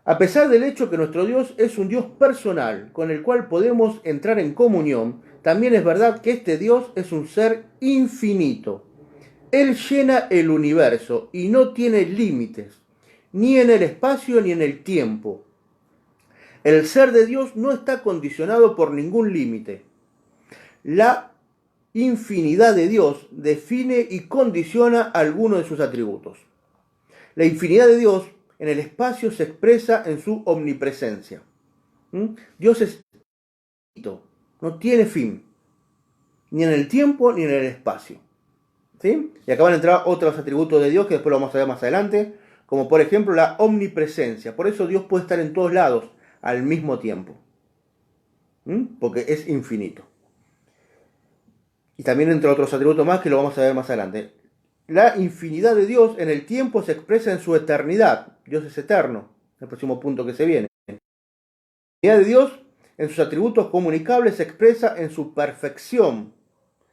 [SPEAKER 1] A pesar del hecho que nuestro Dios es un Dios personal, con el cual podemos entrar en comunión, también es verdad que este Dios es un ser infinito. Él llena el universo y no tiene límites, ni en el espacio ni en el tiempo. El ser de Dios no está condicionado por ningún límite. La infinidad de Dios define y condiciona algunos de sus atributos. La infinidad de Dios en el espacio se expresa en su omnipresencia. Dios es infinito, no tiene fin, ni en el tiempo ni en el espacio. ¿Sí? Y acá van a entrar otros atributos de Dios que después lo vamos a ver más adelante, como por ejemplo la omnipresencia. Por eso Dios puede estar en todos lados al mismo tiempo, porque es infinito. Y también entre otros atributos más que lo vamos a ver más adelante. La infinidad de Dios en el tiempo se expresa en su eternidad. Dios es eterno, el próximo punto que se viene. La infinidad de Dios en sus atributos comunicables se expresa en su perfección.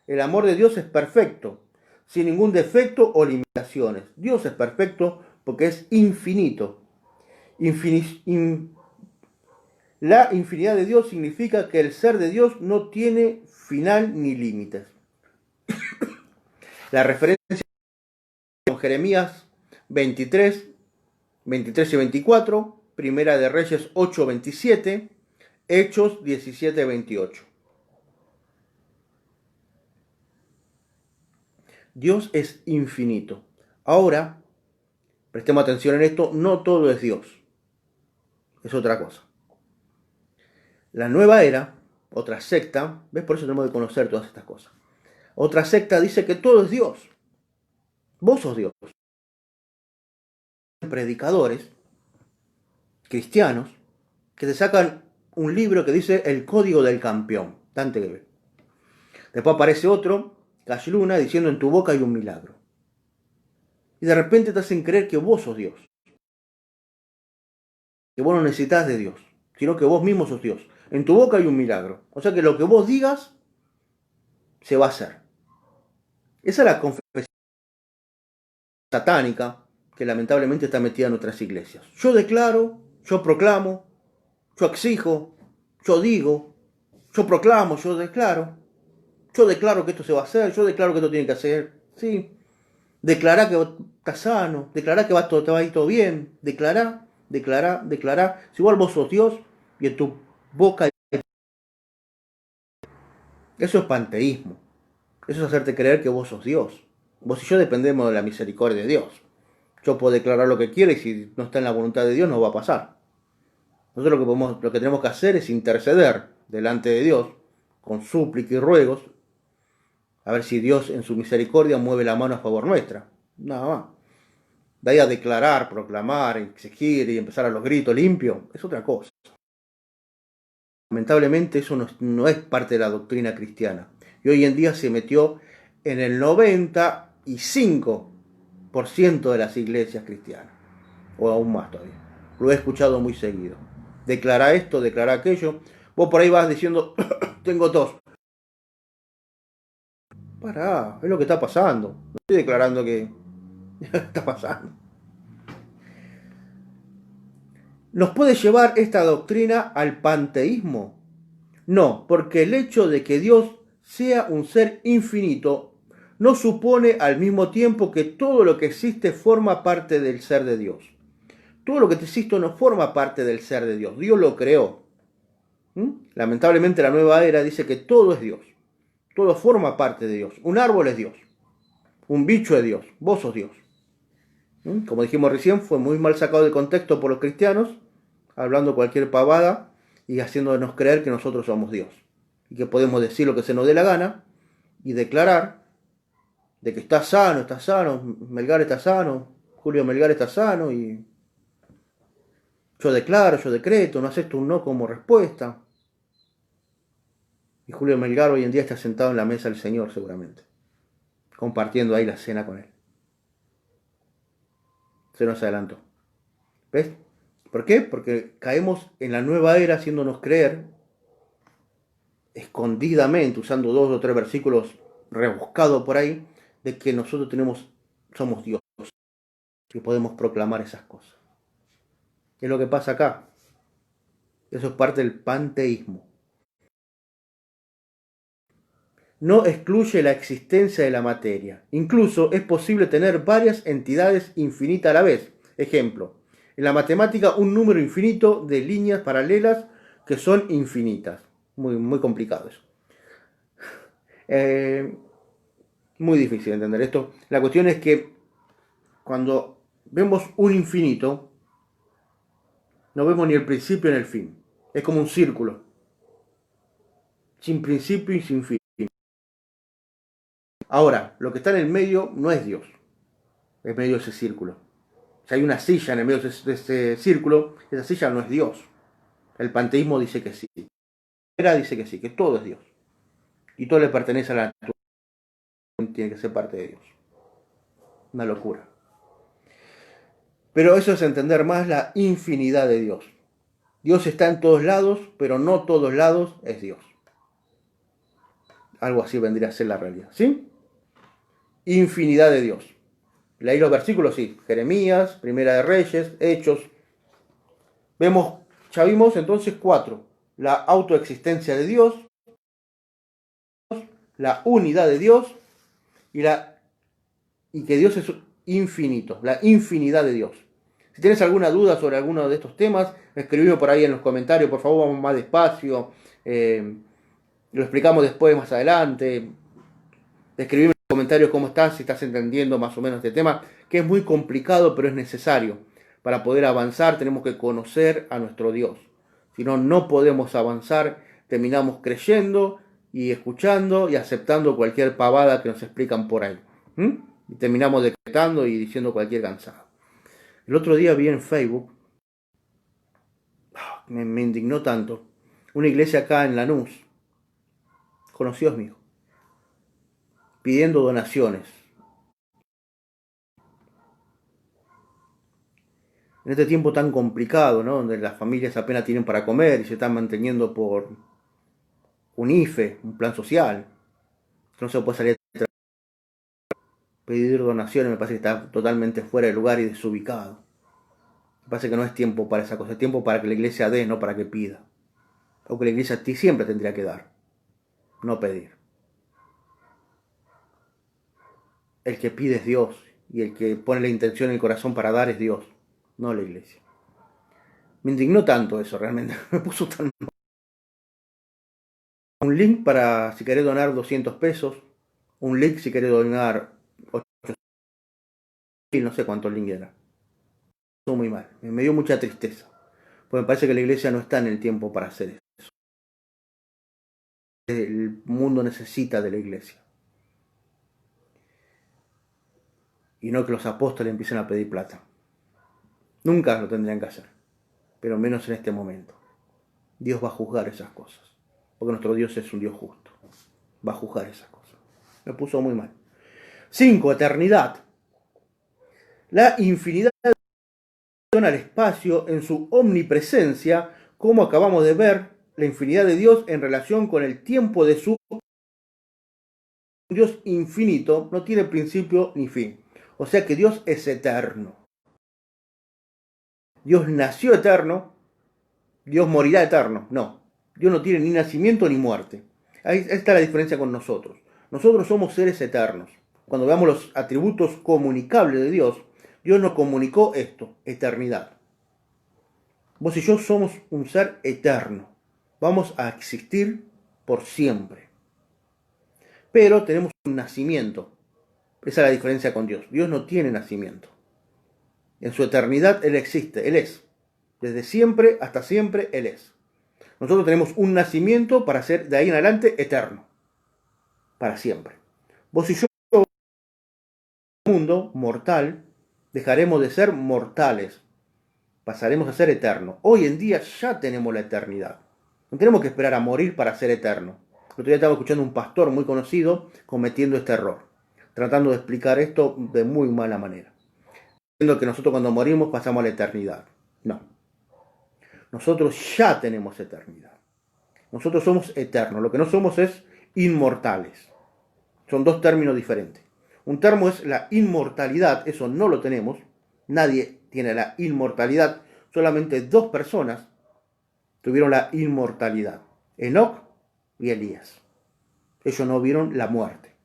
[SPEAKER 1] El amor de Dios es perfecto, sin ningún defecto o limitaciones. Dios es perfecto porque es infinito. La infinidad de Dios significa que el ser de Dios no tiene final ni límites. La referencia con Jeremías 23, 23 y 24, Primera de Reyes 8, 27, Hechos 17, 28. Dios es infinito. Ahora, prestemos atención en esto, no todo es Dios. Es otra cosa. La nueva era, otra secta, ¿ves? Por eso tenemos que conocer todas estas cosas. Otra secta dice que todo es Dios. Vos sos Dios. Predicadores cristianos que te sacan un libro que dice El Código del Campeón. Dante Gebel. Después aparece otro, Cash Luna, diciendo en tu boca hay un milagro. Y de repente te hacen creer que vos sos Dios. Que vos no necesitas de Dios, sino que vos mismo sos Dios. En tu boca hay un milagro. O sea que lo que vos digas se va a hacer. Esa es la confesión satánica que lamentablemente está metida en nuestras iglesias. Yo declaro, yo proclamo, yo exijo, yo digo, yo proclamo, yo declaro que esto se va a hacer, yo declaro que esto tiene que hacer, sí. Declará que estás sano, declará que te va a ir todo bien, declará. Si igual vos sos Dios y en tu boca. Eso es panteísmo. Eso es hacerte creer que vos sos Dios. Vos y yo dependemos de la misericordia de Dios. Yo puedo declarar lo que quiera y si no está en la voluntad de Dios no va a pasar. Nosotros lo que tenemos que hacer es interceder delante de Dios con súplica y ruegos a ver si Dios en su misericordia mueve la mano a favor nuestra. Nada más. De ahí a declarar, proclamar, exigir y empezar a los gritos limpios, es otra cosa. Lamentablemente eso no es parte de la doctrina cristiana. Y hoy en día se metió en el 95% de las iglesias cristianas. O aún más todavía. Lo he escuchado muy seguido. Declara esto, declara aquello. Vos por ahí vas diciendo, tengo tos. Pará, es lo que está pasando. No estoy declarando que está pasando. ¿Nos puede llevar esta doctrina al panteísmo? No, porque el hecho de que Dios sea un ser infinito no supone al mismo tiempo que todo lo que existe forma parte del ser de Dios. Todo lo que existe no forma parte del ser de Dios. Dios lo creó. Lamentablemente la nueva era dice que todo es Dios. Todo forma parte de Dios. Un árbol es Dios. Un bicho es Dios. Vos sos Dios. Como dijimos recién, fue muy mal sacado de contexto por los cristianos, hablando cualquier pavada y haciéndonos creer que nosotros somos Dios. Y que podemos decir lo que se nos dé la gana y declarar de que está sano, Melgar está sano, Julio Melgar está sano y yo declaro, yo decreto, no acepto un no como respuesta. Y Julio Melgar hoy en día está sentado en la mesa del Señor seguramente, compartiendo ahí la cena con él. Se nos adelantó. ¿Ves? ¿Por qué? Porque caemos en la nueva era haciéndonos creer, escondidamente, usando 2 o 3 versículos rebuscados por ahí, de que nosotros somos Dios y podemos proclamar esas cosas. Es lo que pasa acá. Eso es parte del panteísmo. No excluye la existencia de la materia. Incluso es posible tener varias entidades infinitas a la vez. Ejemplo, en la matemática un número infinito de líneas paralelas que son infinitas. Muy complicado eso. Muy difícil de entender esto. La cuestión es que cuando vemos un infinito, No vemos ni el principio ni el fin. Es como un círculo, sin principio y sin fin. Ahora, lo que está en el medio no es Dios, en medio de ese círculo. Si hay una silla en el medio de ese círculo, esa silla no es Dios. El panteísmo dice que sí. Era dice que sí, que todo es Dios. Y todo le pertenece a la naturaleza, tiene que ser parte de Dios. Una locura. Pero eso es entender más la infinidad de Dios. Dios está en todos lados, pero no todos lados es Dios. Algo así vendría a ser la realidad, ¿sí? Infinidad de Dios. Leí los versículos, sí. Jeremías, Primera de Reyes, Hechos. Ya vimos entonces 4. La autoexistencia de Dios, la unidad de Dios y que Dios es infinito, la infinidad de Dios. Si tienes alguna duda sobre alguno de estos temas, escribime por ahí en los comentarios, por favor, vamos más despacio. Lo explicamos después, más adelante. Escribime en los comentarios cómo estás, si estás entendiendo más o menos este tema, que es muy complicado, pero es necesario. Para poder avanzar tenemos que conocer a nuestro Dios. Si no, no podemos avanzar, terminamos creyendo y escuchando y aceptando cualquier pavada que nos explican por ahí. Y terminamos decretando y diciendo cualquier cansado. El otro día vi en Facebook, me indignó tanto, una iglesia acá en Lanús, conocidos míos, pidiendo donaciones. En este tiempo tan complicado, ¿no? Donde las familias apenas tienen para comer y se están manteniendo por un IFE, un plan social, que no se puede salir a pedir donaciones, me parece que está totalmente fuera de lugar y desubicado. Me parece que no es tiempo para esa cosa, es tiempo para que la iglesia dé, no para que pida. O que la iglesia a ti siempre tendría que dar, no pedir. El que pide es Dios y el que pone la intención en el corazón para dar es Dios, no la iglesia. Me indignó tanto eso, realmente, me puso tan mal. Un link para si querés donar 200 pesos, un link si querés donar 800, no sé cuántos links era. Estuvo muy mal, me dio mucha tristeza, porque me parece que la iglesia no está en el tiempo para hacer eso. El mundo necesita de la iglesia. Y no que los apóstoles empiecen a pedir plata. Nunca lo tendrían que hacer, pero menos en este momento. Dios va a juzgar esas cosas, porque nuestro Dios es un Dios justo. Va a juzgar esas cosas. Me puso muy mal. 5. Eternidad. La infinidad al espacio en su omnipresencia, como acabamos de ver, la infinidad de Dios en relación con el tiempo de su Dios infinito, no tiene principio ni fin. O sea que Dios es eterno. Dios nació eterno, Dios morirá eterno. No, Dios no tiene ni nacimiento ni muerte. Ahí está la diferencia con nosotros. Nosotros somos seres eternos. Cuando veamos los atributos comunicables de Dios, Dios nos comunicó esto, eternidad. Vos y yo somos un ser eterno. Vamos a existir por siempre. Pero tenemos un nacimiento. Esa es la diferencia con Dios. Dios no tiene nacimiento. En su eternidad Él existe, Él es. Desde siempre hasta siempre Él es. Nosotros tenemos un nacimiento para ser de ahí en adelante eterno. Para siempre. Vos y yo, en el mundo mortal, dejaremos de ser mortales. Pasaremos a ser eternos. Hoy en día ya tenemos la eternidad. No tenemos que esperar a morir para ser eternos. El otro día estaba escuchando a un pastor muy conocido cometiendo este error. Tratando de explicar esto de muy mala manera. Diciendo que nosotros cuando morimos pasamos a la eternidad. No. Nosotros ya tenemos eternidad. Nosotros somos eternos. Lo que no somos es inmortales. Son dos términos diferentes. Un término es la inmortalidad. Eso no lo tenemos. Nadie tiene la inmortalidad. Solamente 2 personas tuvieron la inmortalidad. Enoc y Elías. Ellos no vieron la muerte.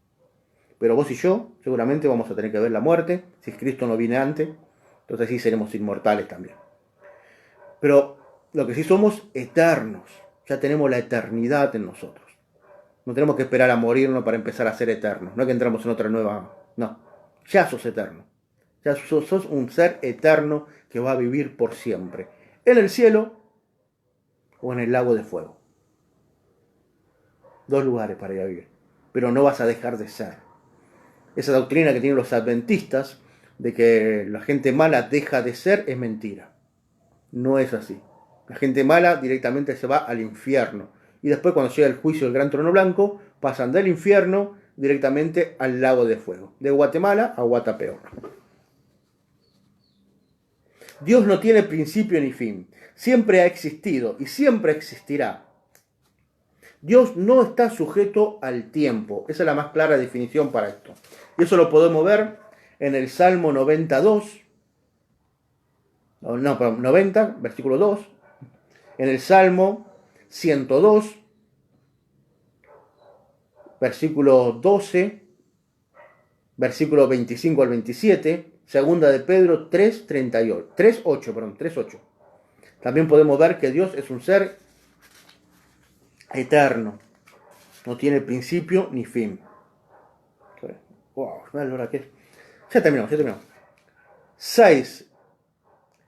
[SPEAKER 1] Pero vos y yo seguramente vamos a tener que ver la muerte. Si Cristo no viene antes, entonces sí seremos inmortales también. Pero lo que sí somos eternos. Ya tenemos la eternidad en nosotros. No tenemos que esperar a morirnos para empezar a ser eternos. No es que entramos en otra nueva... No. Ya sos eterno. Ya sos un ser eterno que va a vivir por siempre. en el cielo o en el lago de fuego. 2 lugares para ir a vivir. Pero no vas a dejar de ser. Esa doctrina que tienen los adventistas de que la gente mala deja de ser es mentira. No es así. La gente mala directamente se va al infierno. Y después, cuando llega el juicio del gran trono blanco, pasan del infierno directamente al lago de fuego. De Guatemala a Guatapeor. Dios no tiene principio ni fin. Siempre ha existido y siempre existirá. Dios no está sujeto al tiempo. Esa es la más clara definición para esto. Y eso lo podemos ver en el Salmo 92. No, perdón, 90, versículo 2. En el Salmo 102, versículo 12, versículo 25 al 27, segunda de Pedro 3:38, 3:8. También podemos ver que Dios es un ser eterno, no tiene principio ni fin. Wow, mira la hora que es. Ya terminamos. 6.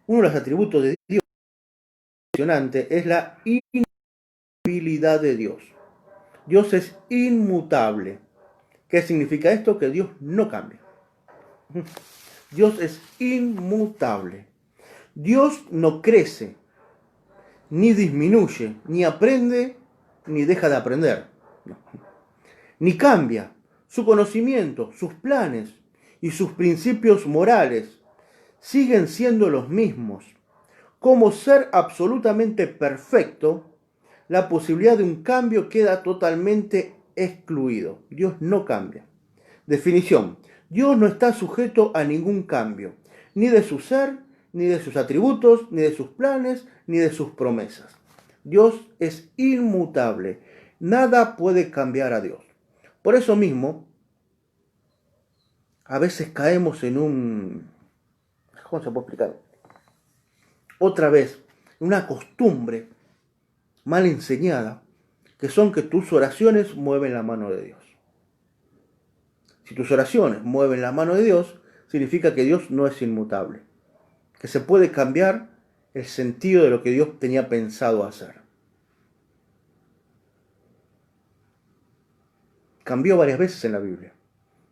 [SPEAKER 1] Uno de los atributos de Dios impresionante es la inmutabilidad de Dios. Dios es inmutable. ¿Qué significa esto? Que Dios no cambia. Dios es inmutable. Dios no crece, ni disminuye, ni aprende, ni deja de aprender. No. Ni cambia. Su conocimiento, sus planes y sus principios morales siguen siendo los mismos. Como ser absolutamente perfecto, la posibilidad de un cambio queda totalmente excluido. Dios no cambia. Definición. Dios no está sujeto a ningún cambio, ni de su ser, ni de sus atributos, ni de sus planes, ni de sus promesas. Dios es inmutable. Nada puede cambiar a Dios. Por eso mismo, a veces caemos en un... ¿Cómo se puede explicar? Otra vez, una costumbre mal enseñada, que son que tus oraciones mueven la mano de Dios. Si tus oraciones mueven la mano de Dios, significa que Dios no es inmutable, que se puede cambiar el sentido de lo que Dios tenía pensado hacer. Cambió varias veces en la Biblia.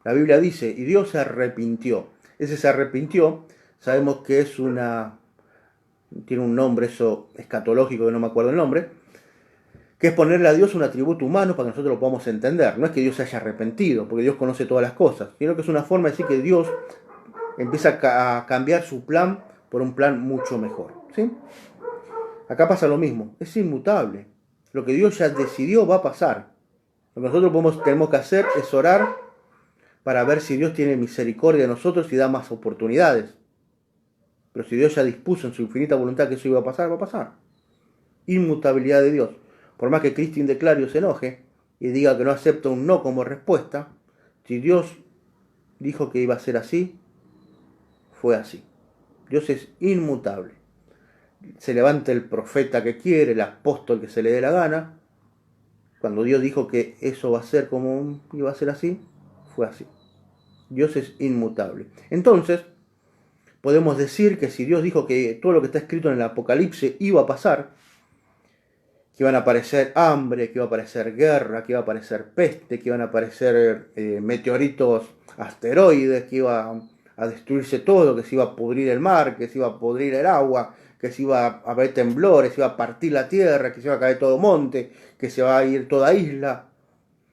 [SPEAKER 1] La Biblia dice, y Dios se arrepintió. Ese se arrepintió, sabemos que es tiene un nombre, eso escatológico, que no me acuerdo el nombre, que es ponerle a Dios un atributo humano para que nosotros lo podamos entender. No es que Dios se haya arrepentido, porque Dios conoce todas las cosas, sino que es una forma de decir que Dios empieza a cambiar su plan por un plan mucho mejor. ¿Sí? Acá pasa lo mismo, es inmutable. Lo que Dios ya decidió va a pasar. Lo que nosotros tenemos que hacer es orar para ver si Dios tiene misericordia de nosotros y da más oportunidades. Pero si Dios ya dispuso en su infinita voluntad que eso iba a pasar, va a pasar. Inmutabilidad de Dios. Por más que Cristín de Clario se enoje y diga que no acepta un no como respuesta, si Dios dijo que iba a ser así, fue así. Dios es inmutable. Se levanta el profeta que quiere, el apóstol que se le dé la gana. Cuando Dios dijo que eso va a ser como iba a ser así, fue así. Dios es inmutable. Entonces, podemos decir que si Dios dijo que todo lo que está escrito en el Apocalipsis iba a pasar, que iban a aparecer hambre, que iba a aparecer guerra, que iba a aparecer peste, que iban a aparecer meteoritos, asteroides, que iba a destruirse todo, que se iba a pudrir el mar, que se iba a pudrir el agua, que se iba a haber temblores, se iba a partir la tierra, que se iba a caer todo monte, que se va a ir toda isla,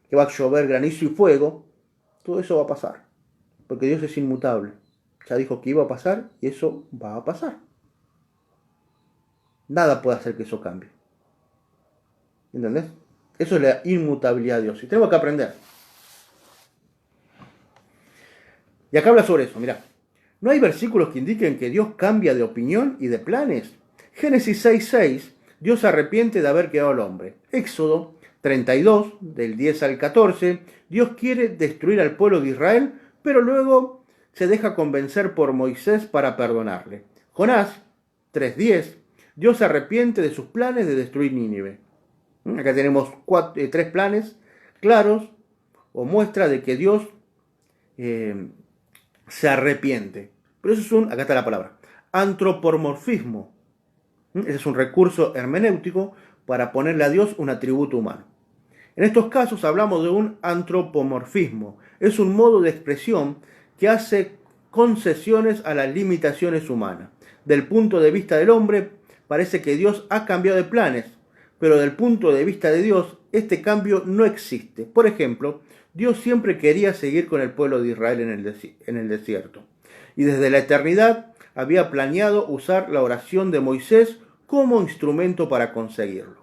[SPEAKER 1] que va a llover granizo y fuego. Todo eso va a pasar, porque Dios es inmutable. Ya dijo que iba a pasar y eso va a pasar. Nada puede hacer que eso cambie. ¿Entendés? Eso es la inmutabilidad de Dios. Y tenemos que aprender. Y acá habla sobre eso, mirá. ¿No hay versículos que indiquen que Dios cambia de opinión y de planes? Génesis 6:6, Dios se arrepiente de haber creado al hombre. Éxodo 32, del 10 al 14, Dios quiere destruir al pueblo de Israel, pero luego se deja convencer por Moisés para perdonarle. Jonás 3:10, Dios se arrepiente de sus planes de destruir Nínive. Acá tenemos 3 planes claros o muestra de que Dios se arrepiente. Pero eso es acá está la palabra, antropomorfismo. Ese es un recurso hermenéutico para ponerle a Dios un atributo humano. En estos casos hablamos de un antropomorfismo. Es un modo de expresión que hace concesiones a las limitaciones humanas. Del punto de vista del hombre, parece que Dios ha cambiado de planes, pero del punto de vista de Dios, este cambio no existe. Por ejemplo, Dios siempre quería seguir con el pueblo de Israel en el desierto. Y desde la eternidad había planeado usar la oración de Moisés como instrumento para conseguirlo.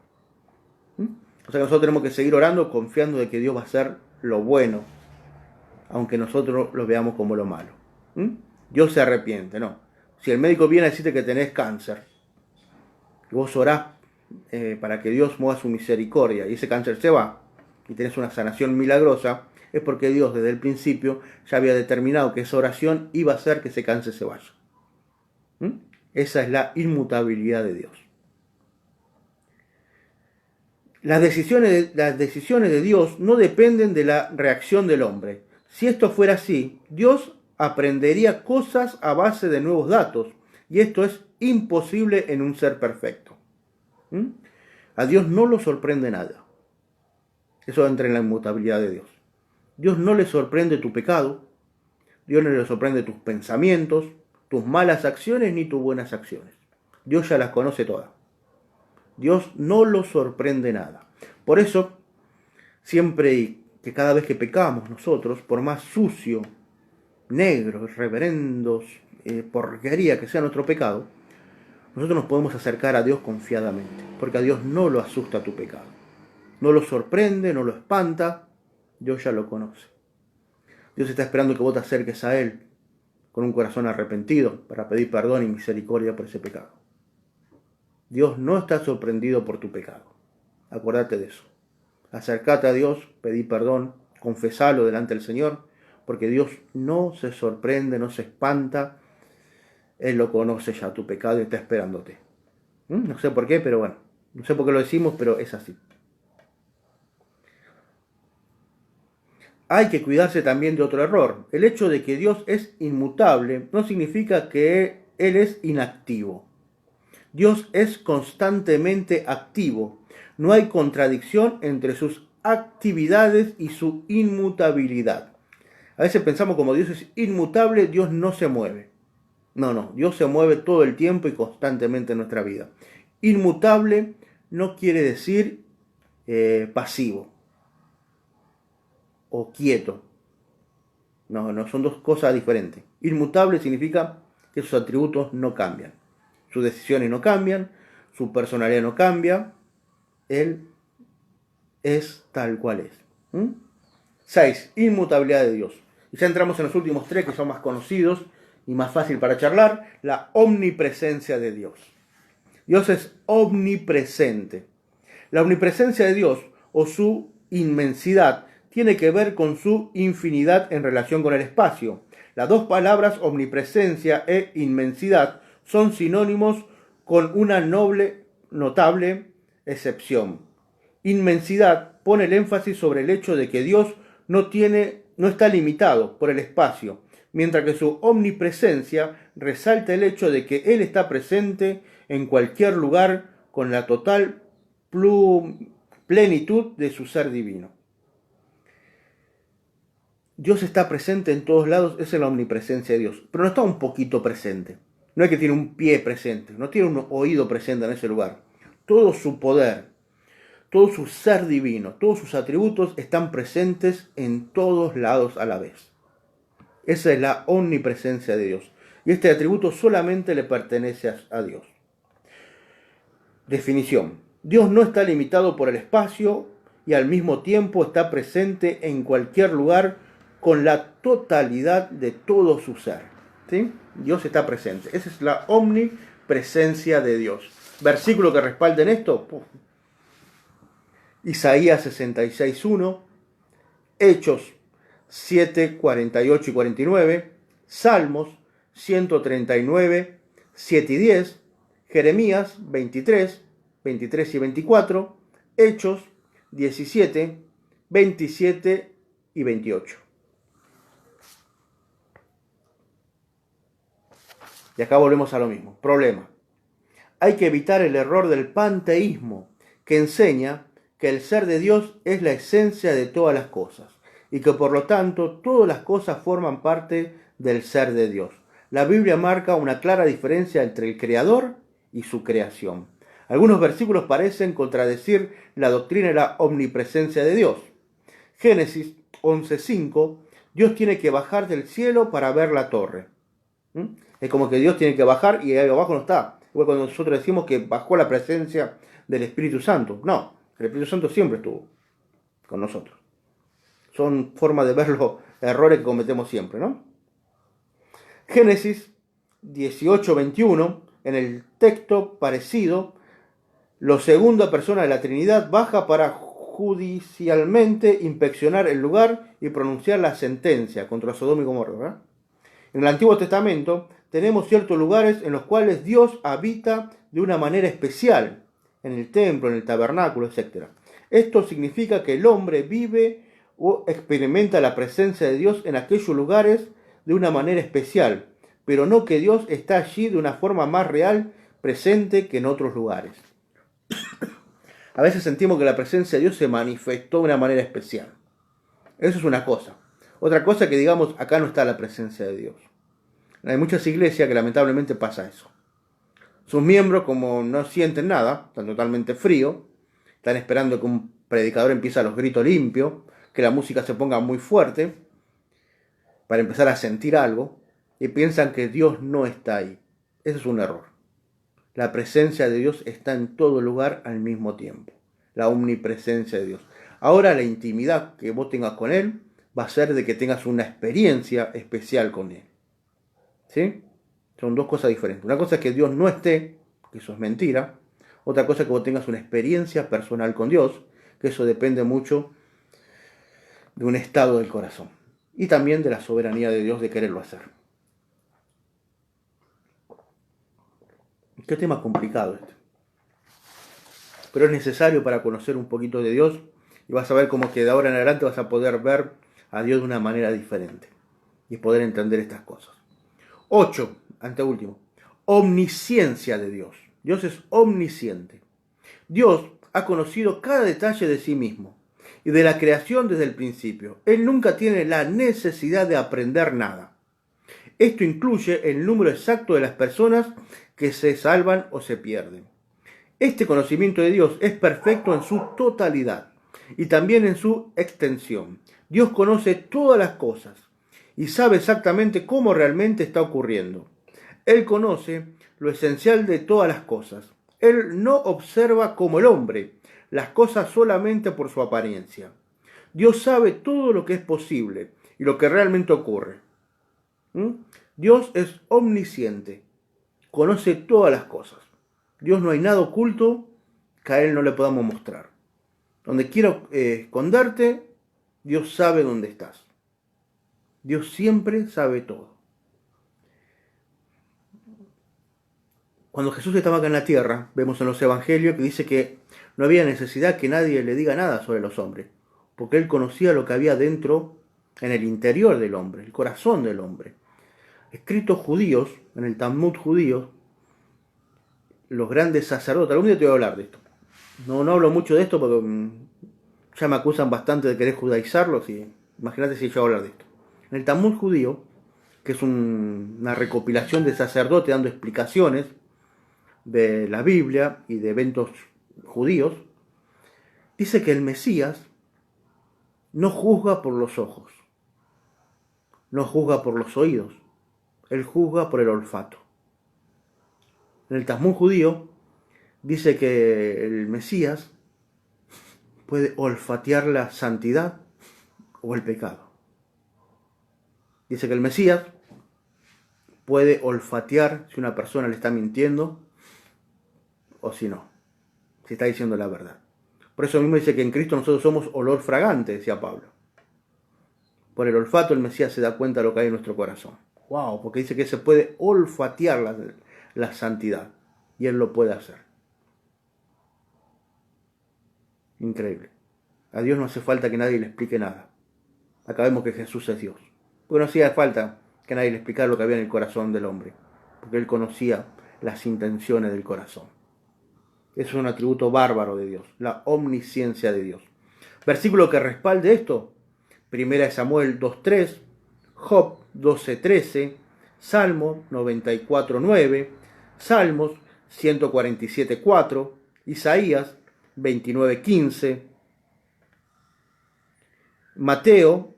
[SPEAKER 1] O sea que nosotros tenemos que seguir orando confiando de que Dios va a hacer lo bueno, aunque nosotros lo veamos como lo malo. Dios se arrepiente, no. Si el médico viene a decirte que tenés cáncer, y vos orás para que Dios mueva su misericordia y ese cáncer se va, y tenés una sanación milagrosa, es porque Dios desde el principio ya había determinado que esa oración iba a hacer que ese cáncer se vaya. Esa es la inmutabilidad de Dios. Las decisiones de Dios no dependen de la reacción del hombre. Si esto fuera así, Dios aprendería cosas a base de nuevos datos, y esto es imposible en un ser perfecto. A Dios no lo sorprende nada. Eso entra en la inmutabilidad de Dios. Dios no le sorprende tu pecado, Dios no le sorprende tus pensamientos, tus malas acciones ni tus buenas acciones. Dios ya las conoce todas. Dios no lo sorprende nada. Por eso, siempre que cada vez que pecamos nosotros, por más sucio, negro, reverendos, porquería que sea nuestro pecado, nosotros nos podemos acercar a Dios confiadamente, porque a Dios no lo asusta tu pecado. No lo sorprende, no lo espanta, Dios ya lo conoce. Dios está esperando que vos te acerques a Él con un corazón arrepentido para pedir perdón y misericordia por ese pecado. Dios no está sorprendido por tu pecado. Acuérdate de eso. Acércate a Dios, pedí perdón, confesalo delante del Señor, porque Dios no se sorprende, no se espanta. Él lo conoce ya tu pecado y está esperándote. No sé por qué, pero bueno. No sé por qué lo decimos, pero es así. Hay que cuidarse también de otro error. El hecho de que Dios es inmutable no significa que Él es inactivo. Dios es constantemente activo. No hay contradicción entre sus actividades y su inmutabilidad. A veces pensamos como Dios es inmutable, Dios no se mueve. No, Dios se mueve todo el tiempo y constantemente en nuestra vida. Inmutable no quiere decir pasivo o quieto. No, son dos cosas diferentes. Inmutable significa que sus atributos no cambian. Sus decisiones no cambian, su personalidad no cambia, Él es tal cual es. 6. Inmutabilidad de Dios. Y ya entramos en los últimos 3 que son más conocidos y más fácil para charlar. La omnipresencia de Dios. Dios es omnipresente. La omnipresencia de Dios o su inmensidad tiene que ver con su infinidad en relación con el espacio. Las dos palabras omnipresencia e inmensidad son sinónimos con una notable excepción. Inmensidad pone el énfasis sobre el hecho de que Dios no está limitado por el espacio, mientras que su omnipresencia resalta el hecho de que Él está presente en cualquier lugar con la total plenitud de su ser divino. Dios está presente en todos lados, esa es la omnipresencia de Dios, pero no está un poquito presente. No es que tiene un pie presente, no tiene un oído presente en ese lugar. Todo su poder, todo su ser divino, todos sus atributos están presentes en todos lados a la vez. Esa es la omnipresencia de Dios. Y este atributo solamente le pertenece a Dios. Definición. Dios no está limitado por el espacio y al mismo tiempo está presente en cualquier lugar con la totalidad de todo su ser. ¿Sí? Dios está presente. Esa es la omnipresencia de Dios. Versículo que respalden esto. Isaías 66:1, Hechos 7, 48 y 49, Salmos 139, 7 y 10, Jeremías 23, 23 y 24, Hechos 17, 27 y 28. Y acá volvemos a lo mismo. Problema. Hay que evitar el error del panteísmo, que enseña que el ser de Dios es la esencia de todas las cosas y que por lo tanto todas las cosas forman parte del ser de Dios. La Biblia marca una clara diferencia entre el Creador y su creación. Algunos versículos parecen contradecir la doctrina de la omnipresencia de Dios. Génesis 11:5, Dios tiene que bajar del cielo para ver la torre. Es como que Dios tiene que bajar y ahí abajo no está. Igual cuando nosotros decimos que bajó la presencia del Espíritu Santo. No, el Espíritu Santo siempre estuvo con nosotros. Son formas de ver los errores que cometemos siempre, ¿no? Génesis 18:21, en el texto parecido, la segunda persona de la Trinidad baja para judicialmente inspeccionar el lugar y pronunciar la sentencia contra Sodoma y Gomorra, ¿verdad? En el Antiguo Testamento tenemos ciertos lugares en los cuales Dios habita de una manera especial, en el templo, en el tabernáculo, etc. Esto significa que el hombre vive o experimenta la presencia de Dios en aquellos lugares de una manera especial, pero no que Dios está allí de una forma más real, presente que en otros lugares. A veces sentimos que la presencia de Dios se manifestó de una manera especial. Eso es una cosa. Otra cosa es que digamos, acá no está la presencia de Dios. Hay muchas iglesias que lamentablemente pasa eso. Sus miembros, como no sienten nada, están totalmente fríos, están esperando que un predicador empiece a los gritos limpios, que la música se ponga muy fuerte, para empezar a sentir algo, y piensan que Dios no está ahí. Ese es un error. La presencia de Dios está en todo lugar al mismo tiempo. La omnipresencia de Dios. Ahora la intimidad que vos tengas con Él va a ser de que tengas una experiencia especial con Él. ¿Sí? Son dos cosas diferentes. Una cosa es que Dios no esté, que eso es mentira. Otra cosa es que vos tengas una experiencia personal con Dios, que eso depende mucho de un estado del corazón. Y también de la soberanía de Dios de quererlo hacer. Qué tema complicado este. Pero es necesario para conocer un poquito de Dios y vas a ver cómo que de ahora en adelante vas a poder ver a Dios de una manera diferente y poder entender estas cosas. 8, anteúltimo, omnisciencia de Dios. Dios es omnisciente. Dios ha conocido cada detalle de sí mismo y de la creación desde el principio. Él nunca tiene la necesidad de aprender nada. Esto incluye el número exacto de las personas que se salvan o se pierden. Este conocimiento de Dios es perfecto en su totalidad y también en su extensión. Dios conoce todas las cosas y sabe exactamente cómo realmente está ocurriendo. Él conoce lo esencial de todas las cosas. Él no observa como el hombre las cosas solamente por su apariencia. Dios sabe todo lo que es posible y lo que realmente ocurre. Dios es omnisciente, conoce todas las cosas. Dios no hay nada oculto que a Él no le podamos mostrar. Donde quiera esconderte, Dios sabe dónde estás. Dios siempre sabe todo. Cuando Jesús estaba acá en la tierra, vemos en los evangelios que dice que no había necesidad que nadie le diga nada sobre los hombres, porque Él conocía lo que había dentro, en el interior del hombre, el corazón del hombre. Escritos judíos, en el Talmud judío, los grandes sacerdotes, algún día te voy a hablar de esto. No hablo mucho de esto porque ya me acusan bastante de querer judaizarlos y imagínate si yo voy a hablar de esto. En el Talmud judío, que es una recopilación de sacerdotes dando explicaciones de la Biblia y de eventos judíos, dice que el Mesías no juzga por los ojos, no juzga por los oídos, él juzga por el olfato. En el Talmud judío dice que el Mesías puede olfatear la santidad o el pecado. Dice que el Mesías puede olfatear si una persona le está mintiendo o si no, si está diciendo la verdad. Por eso mismo dice que en Cristo nosotros somos olor fragante, decía Pablo. Por el olfato el Mesías se da cuenta de lo que hay en nuestro corazón. Wow, porque dice que se puede olfatear la santidad y Él lo puede hacer. Increíble. A Dios no hace falta que nadie le explique nada. Acá vemos que Jesús es Dios. Porque no hacía falta que nadie le explicara lo que había en el corazón del hombre, porque Él conocía las intenciones del corazón. Eso es un atributo bárbaro de Dios, la omnisciencia de Dios. Versículo que respalde esto: 1 Samuel 2:3, Job 12:13, Salmo 94:9, Salmos 147:4, Isaías 29:15, Mateo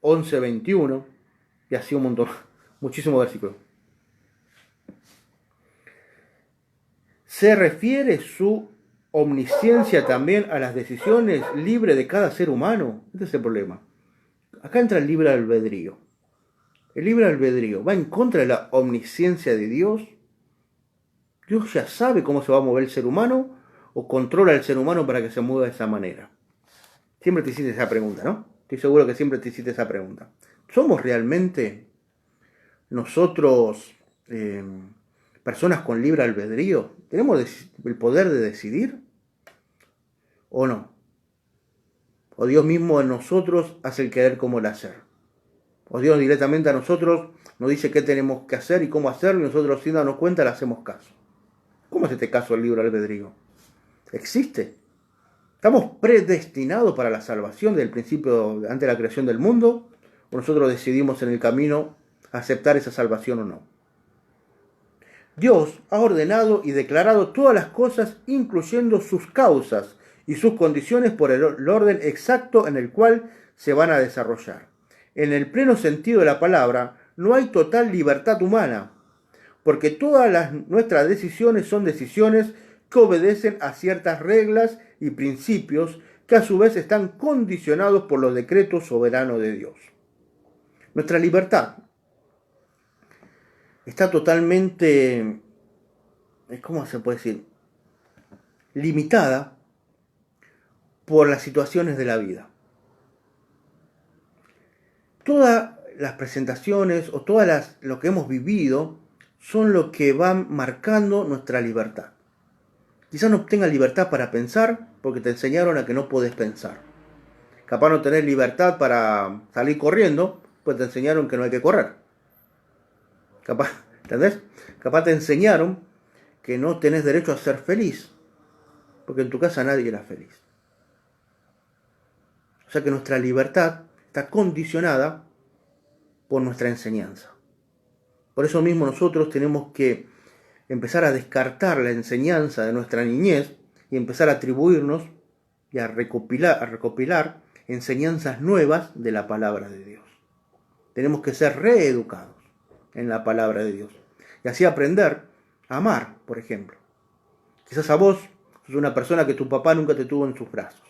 [SPEAKER 1] 11:21, y así un montón, muchísimos versículos. ¿Se refiere su omnisciencia también a las decisiones libres de cada ser humano? Este es el problema. Acá entra el libre albedrío. El libre albedrío va en contra de la omnisciencia de Dios. Dios ya sabe cómo se va a mover el ser humano o controla al ser humano para que se mueva de esa manera. Siempre te hiciste esa pregunta, ¿no? Estoy seguro que siempre te hiciste esa pregunta. ¿Somos realmente nosotros personas con libre albedrío? ¿Tenemos el poder de decidir o no? ¿O Dios mismo en nosotros hace el querer como el hacer? ¿O Dios directamente a nosotros nos dice qué tenemos que hacer y cómo hacerlo, y nosotros sin darnos cuenta le hacemos caso? ¿Cómo es este caso del libre albedrío? ¿Existe? ¿Estamos predestinados para la salvación desde el principio, antes de la creación del mundo? ¿O nosotros decidimos en el camino aceptar esa salvación o no? Dios ha ordenado y declarado todas las cosas, incluyendo sus causas y sus condiciones, por el orden exacto en el cual se van a desarrollar. En el pleno sentido de la palabra, no hay total libertad humana, porque todas nuestras decisiones son decisiones que obedecen a ciertas reglas y principios que a su vez están condicionados por los decretos soberanos de Dios. Nuestra libertad está totalmente, ¿cómo se puede decir?, limitada por las situaciones de la vida. Todas las presentaciones o lo que hemos vivido son lo que van marcando nuestra libertad. Quizás no tengas libertad para pensar porque te enseñaron a que no podés pensar. Capaz no tenés libertad para salir corriendo, pues te enseñaron que no hay que correr. Capaz, ¿entendés? Capaz te enseñaron que no tenés derecho a ser feliz, porque en tu casa nadie era feliz. O sea que nuestra libertad está condicionada por nuestra enseñanza. Por eso mismo nosotros tenemos que empezar a descartar la enseñanza de nuestra niñez y empezar a atribuirnos y a recopilar enseñanzas nuevas de la palabra de Dios. Tenemos que ser reeducados en la palabra de Dios y así aprender a amar, por ejemplo. Quizás a vos sos una persona que tu papá nunca te tuvo en sus brazos.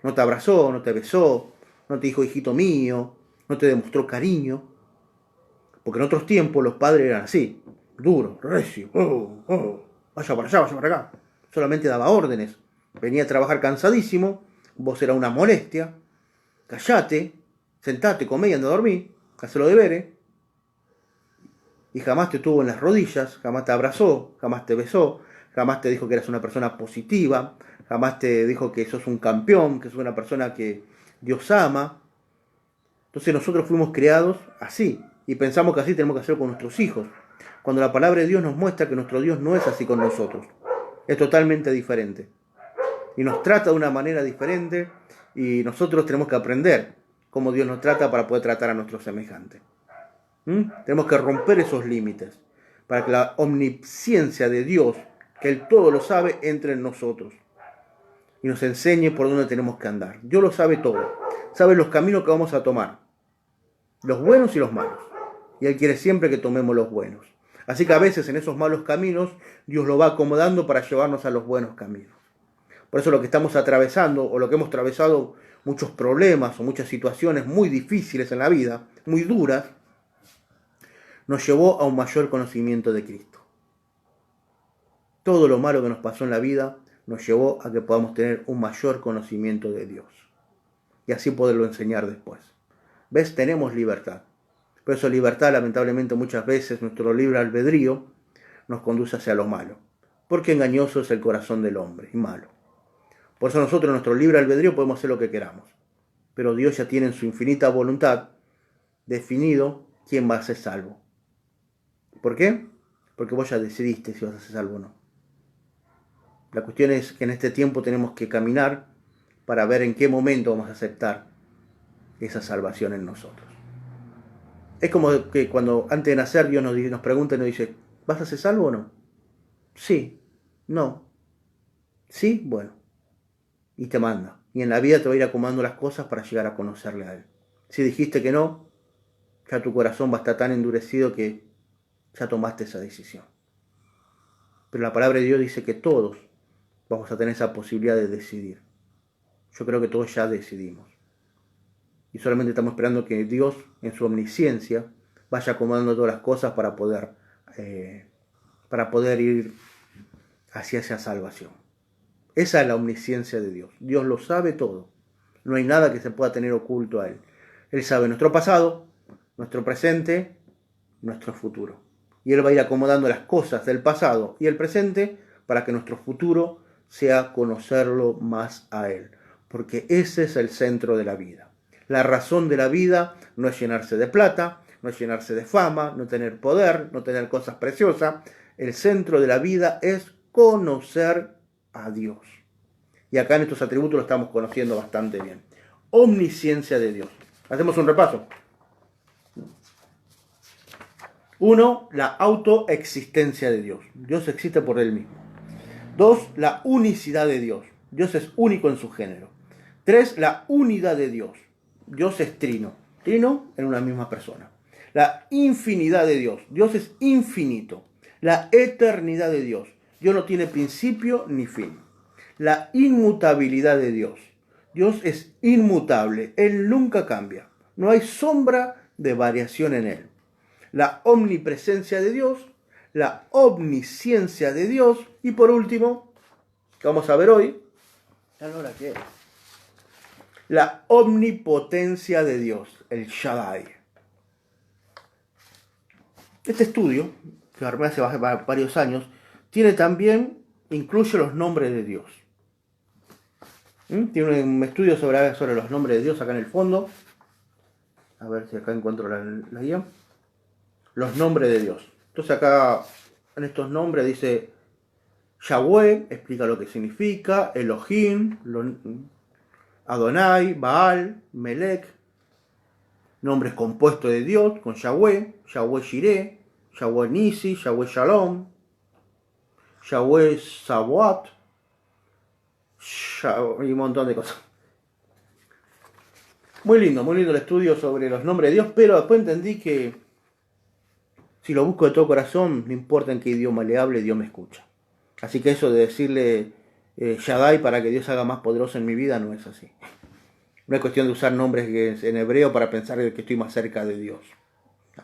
[SPEAKER 1] No te abrazó, no te besó, no te dijo hijito mío, no te demostró cariño. Porque en otros tiempos los padres eran así, duros, recios, vaya para allá, vaya para acá. Solamente daba órdenes. Venía a trabajar cansadísimo, vos era una molestia. Callate, sentate, comé y anda a dormir, haz los deberes. Y jamás te tuvo en las rodillas, jamás te abrazó, jamás te besó, jamás te dijo que eras una persona positiva, jamás te dijo que sos un campeón, que sos una persona que Dios ama. Entonces nosotros fuimos creados así y pensamos que así tenemos que hacer con nuestros hijos, cuando la palabra de Dios nos muestra que nuestro Dios no es así con nosotros, es totalmente diferente y nos trata de una manera diferente, y nosotros tenemos que aprender cómo Dios nos trata para poder tratar a nuestros semejantes. Tenemos que romper esos límites para que la omnisciencia de Dios, que Él todo lo sabe, entre en nosotros y nos enseñe por dónde tenemos que andar. Dios lo sabe todo, sabe los caminos que vamos a tomar, los buenos y los malos, y Él quiere siempre que tomemos los buenos. Así que a veces en esos malos caminos Dios lo va acomodando para llevarnos a los buenos caminos. Por eso lo que estamos atravesando, o lo que hemos atravesado, muchos problemas o muchas situaciones muy difíciles en la vida, muy duras, nos llevó a un mayor conocimiento de Cristo. Todo lo malo que nos pasó en la vida nos llevó a que podamos tener un mayor conocimiento de Dios y así poderlo enseñar después. ¿Ves? Tenemos libertad. Pero esa libertad, lamentablemente, muchas veces nuestro libre albedrío nos conduce hacia lo malo, porque engañoso es el corazón del hombre y malo. Por eso nosotros, en nuestro libre albedrío, podemos hacer lo que queramos, pero Dios ya tiene en su infinita voluntad definido quién va a ser salvo. ¿Por qué? Porque vos ya decidiste si vas a ser salvo o no. La cuestión es que en este tiempo tenemos que caminar para ver en qué momento vamos a aceptar esa salvación en nosotros. Es como que cuando antes de nacer Dios nos pregunta y nos dice, ¿vas a ser salvo o no? Sí, no, sí, bueno. Y te manda. Y en la vida te va a ir acomodando las cosas para llegar a conocerle a Él. Si dijiste que no, ya tu corazón va a estar tan endurecido que ya tomaste esa decisión. Pero la palabra de Dios dice que todos vamos a tener esa posibilidad de decidir. Yo creo que todos ya decidimos. Y solamente estamos esperando que Dios, en su omnisciencia, vaya acomodando todas las cosas para poder ir hacia esa salvación. Esa es la omnisciencia de Dios. Dios lo sabe todo. No hay nada que se pueda tener oculto a Él. Él sabe nuestro pasado, nuestro presente, nuestro futuro. Y Él va a ir acomodando las cosas del pasado y el presente para que nuestro futuro sea conocerlo más a Él. Porque ese es el centro de la vida. La razón de la vida no es llenarse de plata, no es llenarse de fama, no tener poder, no tener cosas preciosas. El centro de la vida es conocer a Dios. Y acá en estos atributos lo estamos conociendo bastante bien. Omnisciencia de Dios. Hacemos un repaso. 1. La autoexistencia de Dios. Dios existe por Él mismo. 2. La unicidad de Dios. Dios es único en su género. 3. La unidad de Dios. Dios es trino. Trino en una misma persona. La infinidad de Dios. Dios es infinito. La eternidad de Dios. Dios no tiene principio ni fin. La inmutabilidad de Dios. Dios es inmutable. Él nunca cambia. No hay sombra de variación en Él. La omnipresencia de Dios. La omnisciencia de Dios. Y por último, que vamos a ver hoy, la omnipotencia de Dios, el Shaddai. Este estudio, que armé hace varios años, incluye los nombres de Dios. Tiene un estudio sobre los nombres de Dios acá en el fondo. A ver si acá encuentro la guía. Los nombres de Dios. Entonces acá en estos nombres dice Yahweh, explica lo que significa, Elohim, Adonai, Baal, Melech, nombres compuestos de Dios con Yahweh, Yahweh Jireh, Yahweh Nisi, Yahweh Shalom, Yahweh Sabaoth, y un montón de cosas. Muy lindo el estudio sobre los nombres de Dios, pero después entendí que si lo busco de todo corazón, no importa en qué idioma le hable, Dios me escucha. Así que eso de decirle Shaddai para que Dios haga más poderoso en mi vida no es así. No es cuestión de usar nombres en hebreo para pensar que estoy más cerca de Dios. No.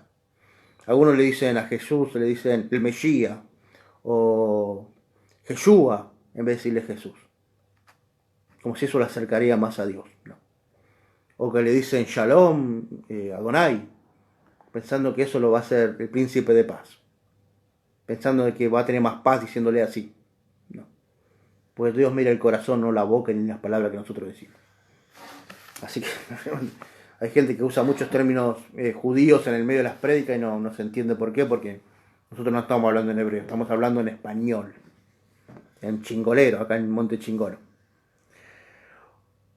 [SPEAKER 1] Algunos le dicen a Jesús, le dicen el Mesías o Yeshua en vez de decirle Jesús. Como si eso le acercaría más a Dios. No. O que le dicen Shalom, Adonai, pensando que eso lo va a hacer el príncipe de paz. Pensando que va a tener más paz diciéndole así. No. Pues Dios mira el corazón, no la boca ni las palabras que nosotros decimos. Así que hay gente que usa muchos términos judíos en el medio de las prédicas y no se entiende por qué, porque nosotros no estamos hablando en hebreo, estamos hablando en español, en chingolero, acá en Monte Chingolo.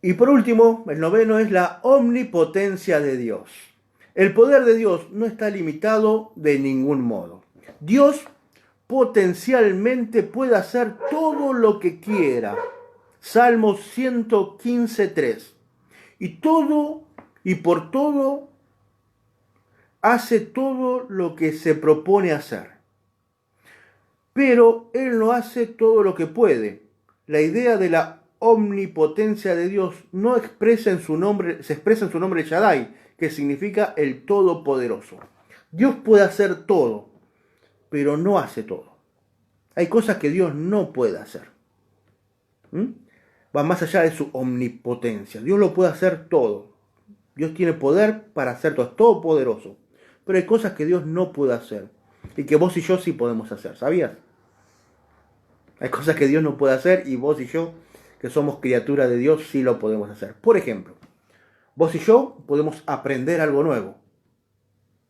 [SPEAKER 1] Y por último, el 9 es la omnipotencia de Dios. El poder de Dios no está limitado de ningún modo. Dios potencialmente puede hacer todo lo que quiera. Salmos 115:3. Y por todo hace todo lo que se propone hacer. Pero Él no hace todo lo que puede. La idea de la omnipotencia de Dios se expresa en su nombre Shaddai, que significa el Todopoderoso. Dios puede hacer todo, pero no hace todo. Hay cosas que Dios no puede hacer. Va más allá de su omnipotencia. Dios lo puede hacer todo. Dios tiene poder para hacer todo, es todopoderoso. Pero hay cosas que Dios no puede hacer y que vos y yo sí podemos hacer, ¿sabías? Hay cosas que Dios no puede hacer y vos y yo, que somos criaturas de Dios, sí lo podemos hacer. Por ejemplo, vos y yo podemos aprender algo nuevo.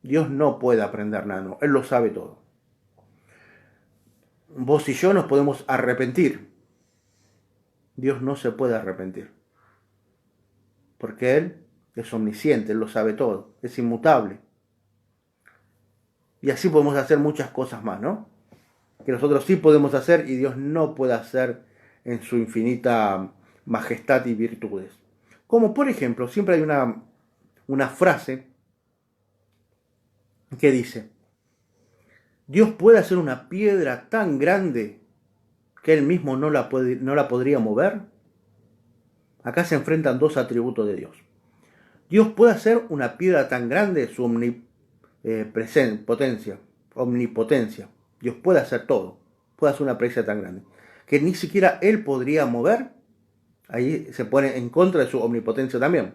[SPEAKER 1] Dios no puede aprender nada nuevo, Él lo sabe todo. Vos y yo nos podemos arrepentir. Dios no se puede arrepentir. Porque Él es omnisciente, Él lo sabe todo, es inmutable. Y así podemos hacer muchas cosas más, ¿no? Que nosotros sí podemos hacer y Dios no puede hacer en su infinita majestad y virtudes. Como por ejemplo, siempre hay una frase que dice, Dios puede hacer una piedra tan grande que Él mismo no la podría mover. Acá se enfrentan dos atributos de Dios. Dios puede hacer una piedra tan grande, su omnipotencia. Dios puede hacer todo. Puede hacer una piedra tan grande que ni siquiera Él podría mover. Ahí se pone en contra de su omnipotencia también.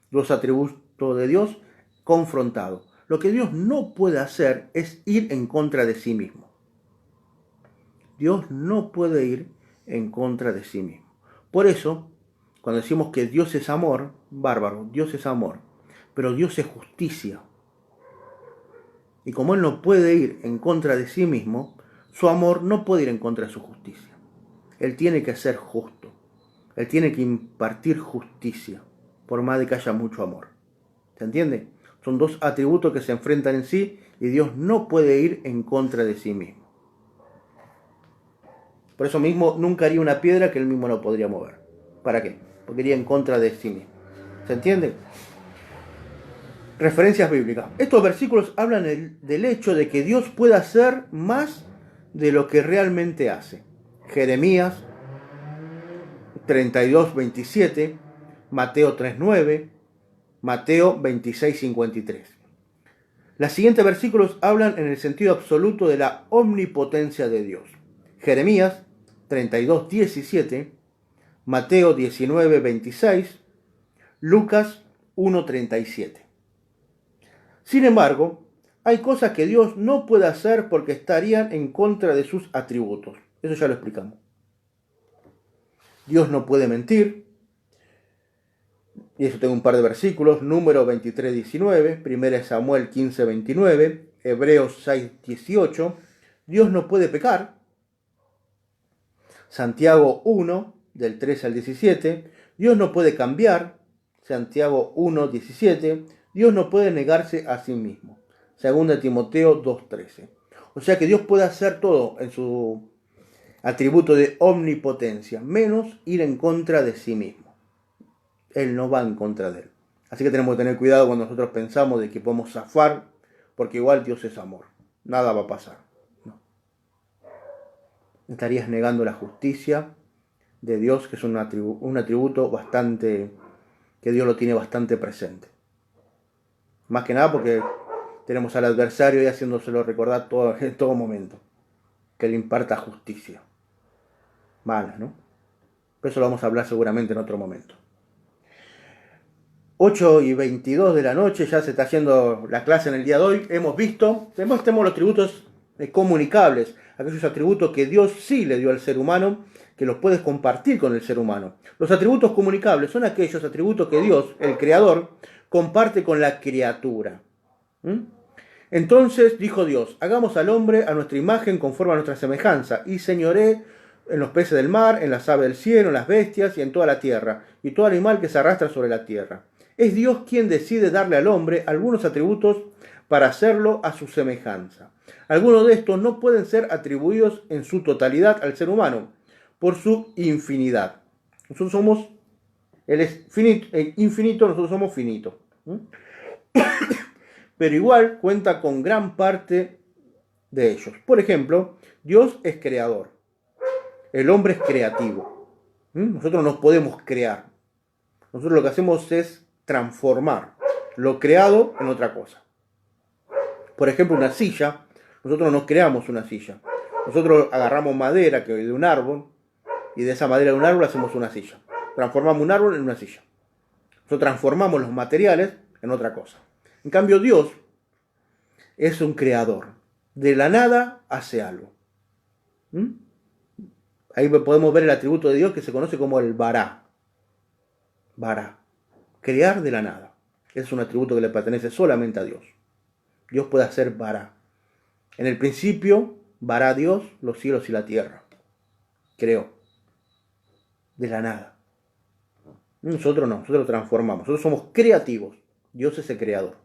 [SPEAKER 1] Los atributos de Dios confrontados. Lo que Dios no puede hacer es ir en contra de sí mismo. Dios no puede ir en contra de sí mismo. Por eso, cuando decimos que Dios es amor, bárbaro, Dios es amor, pero Dios es justicia. Y como Él no puede ir en contra de sí mismo, su amor no puede ir en contra de su justicia. Él tiene que ser justo. Él tiene que impartir justicia, por más de que haya mucho amor. ¿Se entiende? Son dos atributos que se enfrentan en sí y Dios no puede ir en contra de sí mismo. Por eso mismo nunca haría una piedra que Él mismo no podría mover. ¿Para qué? Porque iría en contra de sí mismo. ¿Se entiende? Referencias bíblicas. Estos versículos hablan del hecho de que Dios puede hacer más de lo que realmente hace. Jeremías 32:27, Mateo 3:9, Mateo 26:53. Los siguientes versículos hablan en el sentido absoluto de la omnipotencia de Dios. Jeremías 32:17, Mateo 19:26, Lucas 1:37. Sin embargo, hay cosas que Dios no puede hacer porque estarían en contra de sus atributos. Eso ya lo explicamos. Dios no puede mentir. Y eso tengo un par de versículos. Número 23:19, 1 Samuel 15:29, Hebreos 6:18. Dios no puede pecar. Santiago 1, del 13 al 17. Dios no puede cambiar. Santiago 1:17. Dios no puede negarse a sí mismo. 2 Timoteo 2:13. O sea que Dios puede hacer todo en su atributo de omnipotencia, menos ir en contra de sí mismo. Él no va en contra de Él. Así que tenemos que tener cuidado cuando nosotros pensamos de que podemos zafar, porque igual Dios es amor. Nada va a pasar. No. Estarías negando la justicia de Dios, que es un atributo bastante, que Dios lo tiene bastante presente. Más que nada porque tenemos al adversario y haciéndoselo recordar en todo momento. Que le imparta justicia. Mala, ¿no? Pero eso lo vamos a hablar seguramente en otro momento. 8:22 de la noche, ya se está haciendo la clase en el día de hoy. Tenemos los atributos comunicables, aquellos atributos que Dios sí le dio al ser humano, que los puedes compartir con el ser humano. Los atributos comunicables son aquellos atributos que Dios, el Creador, comparte con la criatura. Entonces dijo Dios, hagamos al hombre a nuestra imagen conforme a nuestra semejanza, y señoré en los peces del mar, en las aves del cielo, en las bestias y en toda la tierra, y todo animal que se arrastra sobre la tierra. Es Dios quien decide darle al hombre algunos atributos para hacerlo a su semejanza. Algunos de estos no pueden ser atribuidos en su totalidad al ser humano, por su infinidad. Nosotros somos, Él es infinito, nosotros somos finitos. Pero igual cuenta con gran parte de ellos. Por ejemplo, Dios es creador. El hombre es creativo. Nosotros no podemos crear. Nosotros lo que hacemos es transformar lo creado en otra cosa. Por ejemplo, una silla. Nosotros no creamos una silla. Nosotros agarramos madera que de un árbol y de esa madera de un árbol hacemos una silla. Transformamos un árbol en una silla. Nosotros transformamos los materiales en otra cosa. En cambio, Dios es un creador. De la nada hace algo. Ahí podemos ver el atributo de Dios que se conoce como el Bará. Bará. Crear de la nada. Es un atributo que le pertenece solamente a Dios. Dios puede hacer Bará. En el principio, Bará Dios los cielos y la tierra. Creó. de la nada. Nosotros no, nosotros transformamos, nosotros somos creativos. Dios es el creador.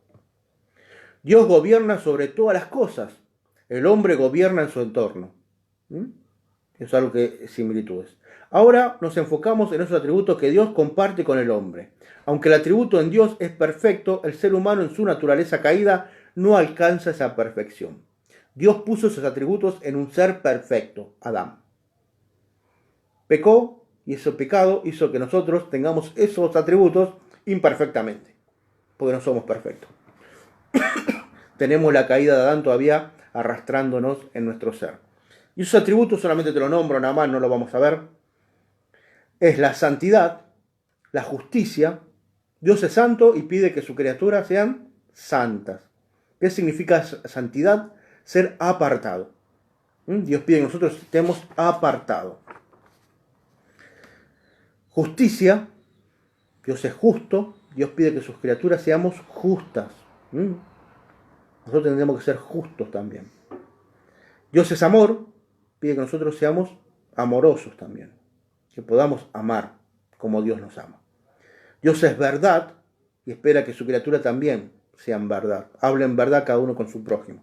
[SPEAKER 1] Dios gobierna sobre todas las cosas. El hombre gobierna en su entorno. Es algo que es similitudes. Ahora nos enfocamos en esos atributos que Dios comparte con el hombre. Aunque el atributo en Dios es perfecto, el ser humano en su naturaleza caída no alcanza esa perfección. Dios puso esos atributos en un ser perfecto, Adán. Pecó y ese pecado hizo que nosotros tengamos esos atributos imperfectamente, porque no somos perfectos. Tenemos la caída de Adán todavía arrastrándonos en nuestro ser. Y esos atributos solamente te lo nombro, nada más no lo vamos a ver. Es la santidad, la justicia. Dios es santo y pide que sus criaturas sean santas. ¿Qué significa santidad? Ser apartado. Dios pide que nosotros estemos apartados. Justicia. Dios es justo. Dios pide que sus criaturas seamos justas. Nosotros tendremos que ser justos también. Dios es amor. Pide que nosotros seamos amorosos también. Que podamos amar como Dios nos ama. Dios es verdad y espera que su criatura también sea en verdad. Hablen verdad cada uno con su prójimo.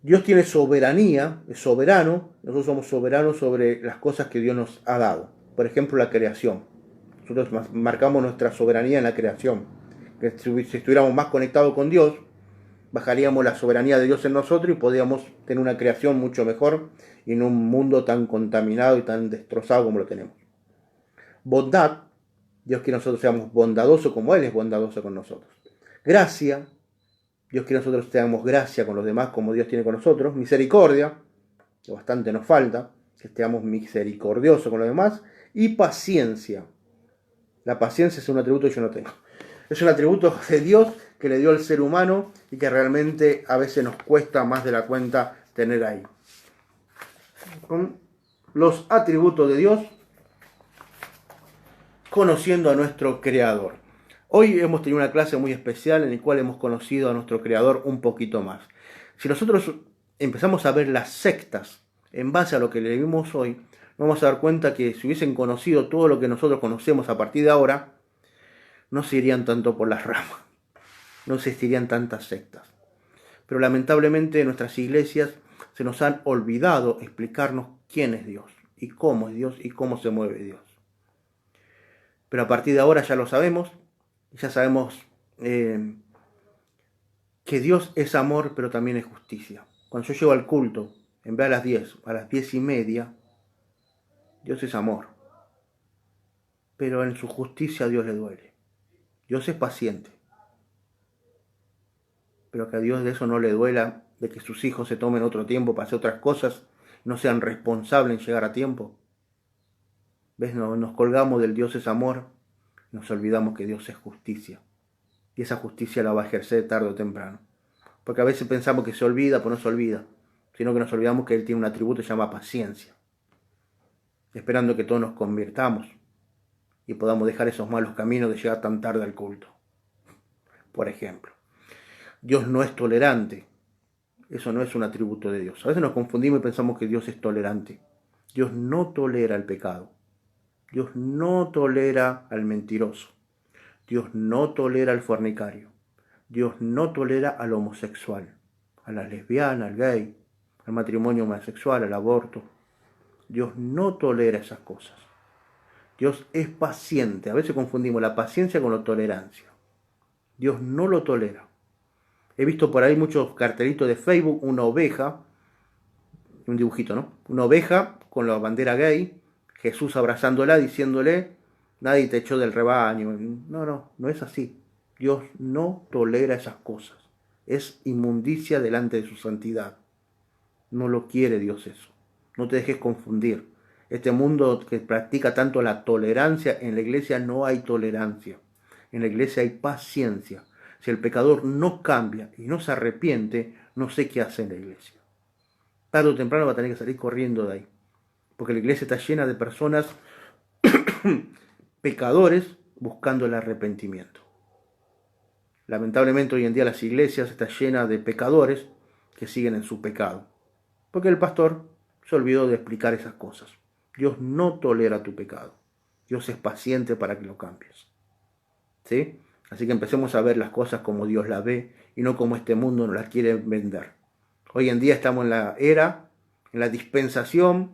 [SPEAKER 1] Dios tiene soberanía, es soberano. Nosotros somos soberanos sobre las cosas que Dios nos ha dado. Por ejemplo, la creación. Nosotros marcamos nuestra soberanía en la creación. Que si estuviéramos más conectados con Dios, bajaríamos la soberanía de Dios en nosotros y podríamos tener una creación mucho mejor y en un mundo tan contaminado y tan destrozado como lo tenemos. Bondad, Dios quiere que nosotros seamos bondadosos como Él es bondadoso con nosotros. Gracia, Dios quiere que nosotros tengamos gracia con los demás como Dios tiene con nosotros. Misericordia, que bastante nos falta, que estemos misericordiosos con los demás. Y paciencia. La paciencia es un atributo que yo no tengo. Es un atributo de Dios que le dio al ser humano y que realmente a veces nos cuesta más de la cuenta tener ahí. Con los atributos de Dios, conociendo a nuestro Creador. Hoy hemos tenido una clase muy especial en la cual hemos conocido a nuestro Creador un poquito más. Si nosotros empezamos a ver las sectas en base a lo que le vimos hoy, vamos a dar cuenta que si hubiesen conocido todo lo que nosotros conocemos a partir de ahora, no se irían tanto por las ramas, no existirían tantas sectas. Pero lamentablemente en nuestras iglesias se nos han olvidado explicarnos quién es Dios y cómo es Dios y cómo se mueve Dios. Pero a partir de ahora ya lo sabemos, ya sabemos que Dios es amor, pero también es justicia. Cuando yo llego al culto, en vez de a las 10:30, Dios es amor. Pero en su justicia a Dios le duele. Dios es paciente. Pero que a Dios de eso no le duela, de que sus hijos se tomen otro tiempo para hacer otras cosas, no sean responsables en llegar a tiempo. ¿Ves? Nos colgamos del Dios es amor, nos olvidamos que Dios es justicia. Y esa justicia la va a ejercer tarde o temprano. Porque a veces pensamos que se olvida, pero no se olvida. Sino que nos olvidamos que Él tiene un atributo que se llama paciencia. Esperando que todos nos convirtamos y podamos dejar esos malos caminos de llegar tan tarde al culto. Por ejemplo, Dios no es tolerante. Eso no es un atributo de Dios. A veces nos confundimos y pensamos que Dios es tolerante. Dios no tolera el pecado. Dios no tolera al mentiroso. Dios no tolera al fornicario. Dios no tolera al homosexual, a la lesbiana, al gay, al matrimonio homosexual, al aborto. Dios no tolera esas cosas. Dios es paciente. A veces confundimos la paciencia con la tolerancia. Dios no lo tolera. He visto por ahí muchos cartelitos de Facebook, una oveja, un dibujito, ¿no? Una oveja con la bandera gay, Jesús abrazándola, diciéndole, nadie te echó del rebaño. No es así. Dios no tolera esas cosas. Es inmundicia delante de su santidad. No lo quiere Dios eso. No te dejes confundir. Este mundo que practica tanto la tolerancia, en la iglesia no hay tolerancia. En la iglesia hay paciencia. Si el pecador no cambia y no se arrepiente, no sé qué hace en la iglesia. Tarde o temprano va a tener que salir corriendo de ahí. Porque la iglesia está llena de personas pecadores buscando el arrepentimiento. Lamentablemente hoy en día las iglesias están llenas de pecadores que siguen en su pecado. Porque el pastor se olvidó de explicar esas cosas. Dios no tolera tu pecado. Dios es paciente para que lo cambies. ¿Sí? Así que empecemos a ver las cosas como Dios las ve y no como este mundo nos las quiere vender. Hoy en día estamos en la era, en la dispensación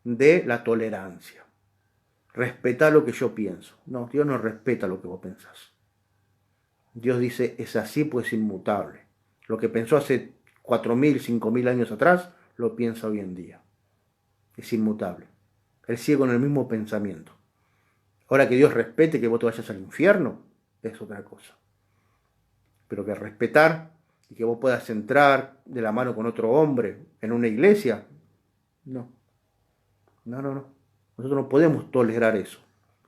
[SPEAKER 1] de la tolerancia. Respeta lo que yo pienso. No, Dios no respeta lo que vos pensás. Dios dice, es así, pues inmutable. Lo que pensó hace 4.000, 5.000 años atrás, lo piensa hoy en día. Es inmutable. Él sigue con el mismo pensamiento. Ahora que Dios respete que vos te vayas al infierno, es otra cosa. Pero que respetar y que vos puedas entrar de la mano con otro hombre en una iglesia, no. No. Nosotros no podemos tolerar eso.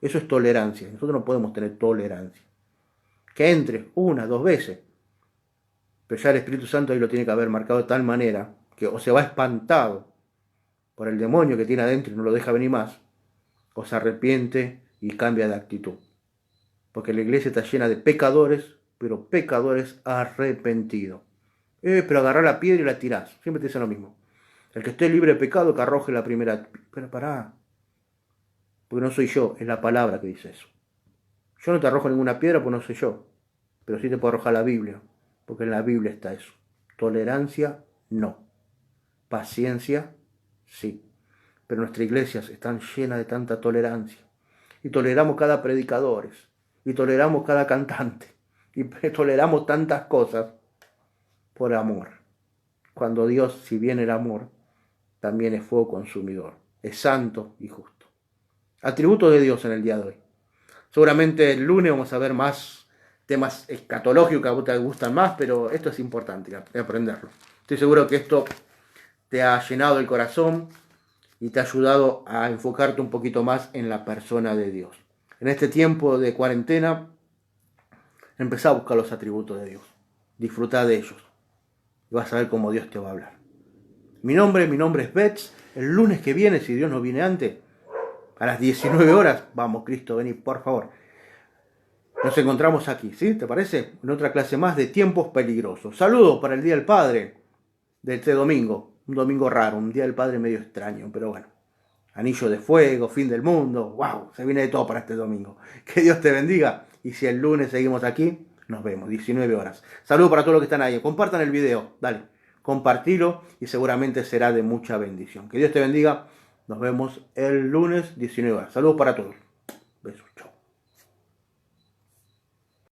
[SPEAKER 1] Eso es tolerancia. Nosotros no podemos tener tolerancia. Que entre una, 2 veces. Pero ya el Espíritu Santo ahí lo tiene que haber marcado de tal manera que o se va espantado por el demonio que tiene adentro y no lo deja venir más, o se arrepiente y cambia de actitud. Porque la iglesia está llena de pecadores, pero pecadores arrepentidos. Pero agarrá la piedra y la tirás. Siempre te dicen lo mismo. El que esté libre de pecado, que arroje la primera. Pero pará. Porque no soy yo, es la palabra que dice eso. Yo no te arrojo ninguna piedra porque no soy yo. Pero sí te puedo arrojar la Biblia. Porque en la Biblia está eso. Tolerancia, no. Paciencia, sí. Pero nuestras iglesias están llenas de tanta tolerancia. Y toleramos cada predicador. Y toleramos cada cantante. Y toleramos tantas cosas por amor. Cuando Dios, si bien era amor, también es fuego consumidor. Es santo y justo. Atributos de Dios en el día de hoy. Seguramente el lunes vamos a ver más temas escatológicos que a vos te gustan más, pero esto es importante aprenderlo. Estoy seguro que esto te ha llenado el corazón y te ha ayudado a enfocarte un poquito más en la persona de Dios. En este tiempo de cuarentena, empezá a buscar los atributos de Dios. Disfrutá de ellos. Y vas a ver cómo Dios te va a hablar. Mi nombre es Betts. El lunes que viene, si Dios no viene antes, a las 19 horas, vamos, Cristo, vení, por favor. Nos encontramos aquí, ¿sí? ¿Te parece? En otra clase más de tiempos peligrosos. Saludos para el Día del Padre de este domingo. Un domingo raro, un Día del Padre medio extraño, pero bueno. Anillo de fuego, fin del mundo. ¡Wow! Se viene de todo para este domingo. Que Dios te bendiga. Y si el lunes seguimos aquí, nos vemos, 19 horas. Saludos para todos los que están ahí. Compartan el video. Dale, compartilo y seguramente será de mucha bendición. Que Dios te bendiga. Nos vemos el lunes, 19 horas. Saludos para todos. Besos. Chao.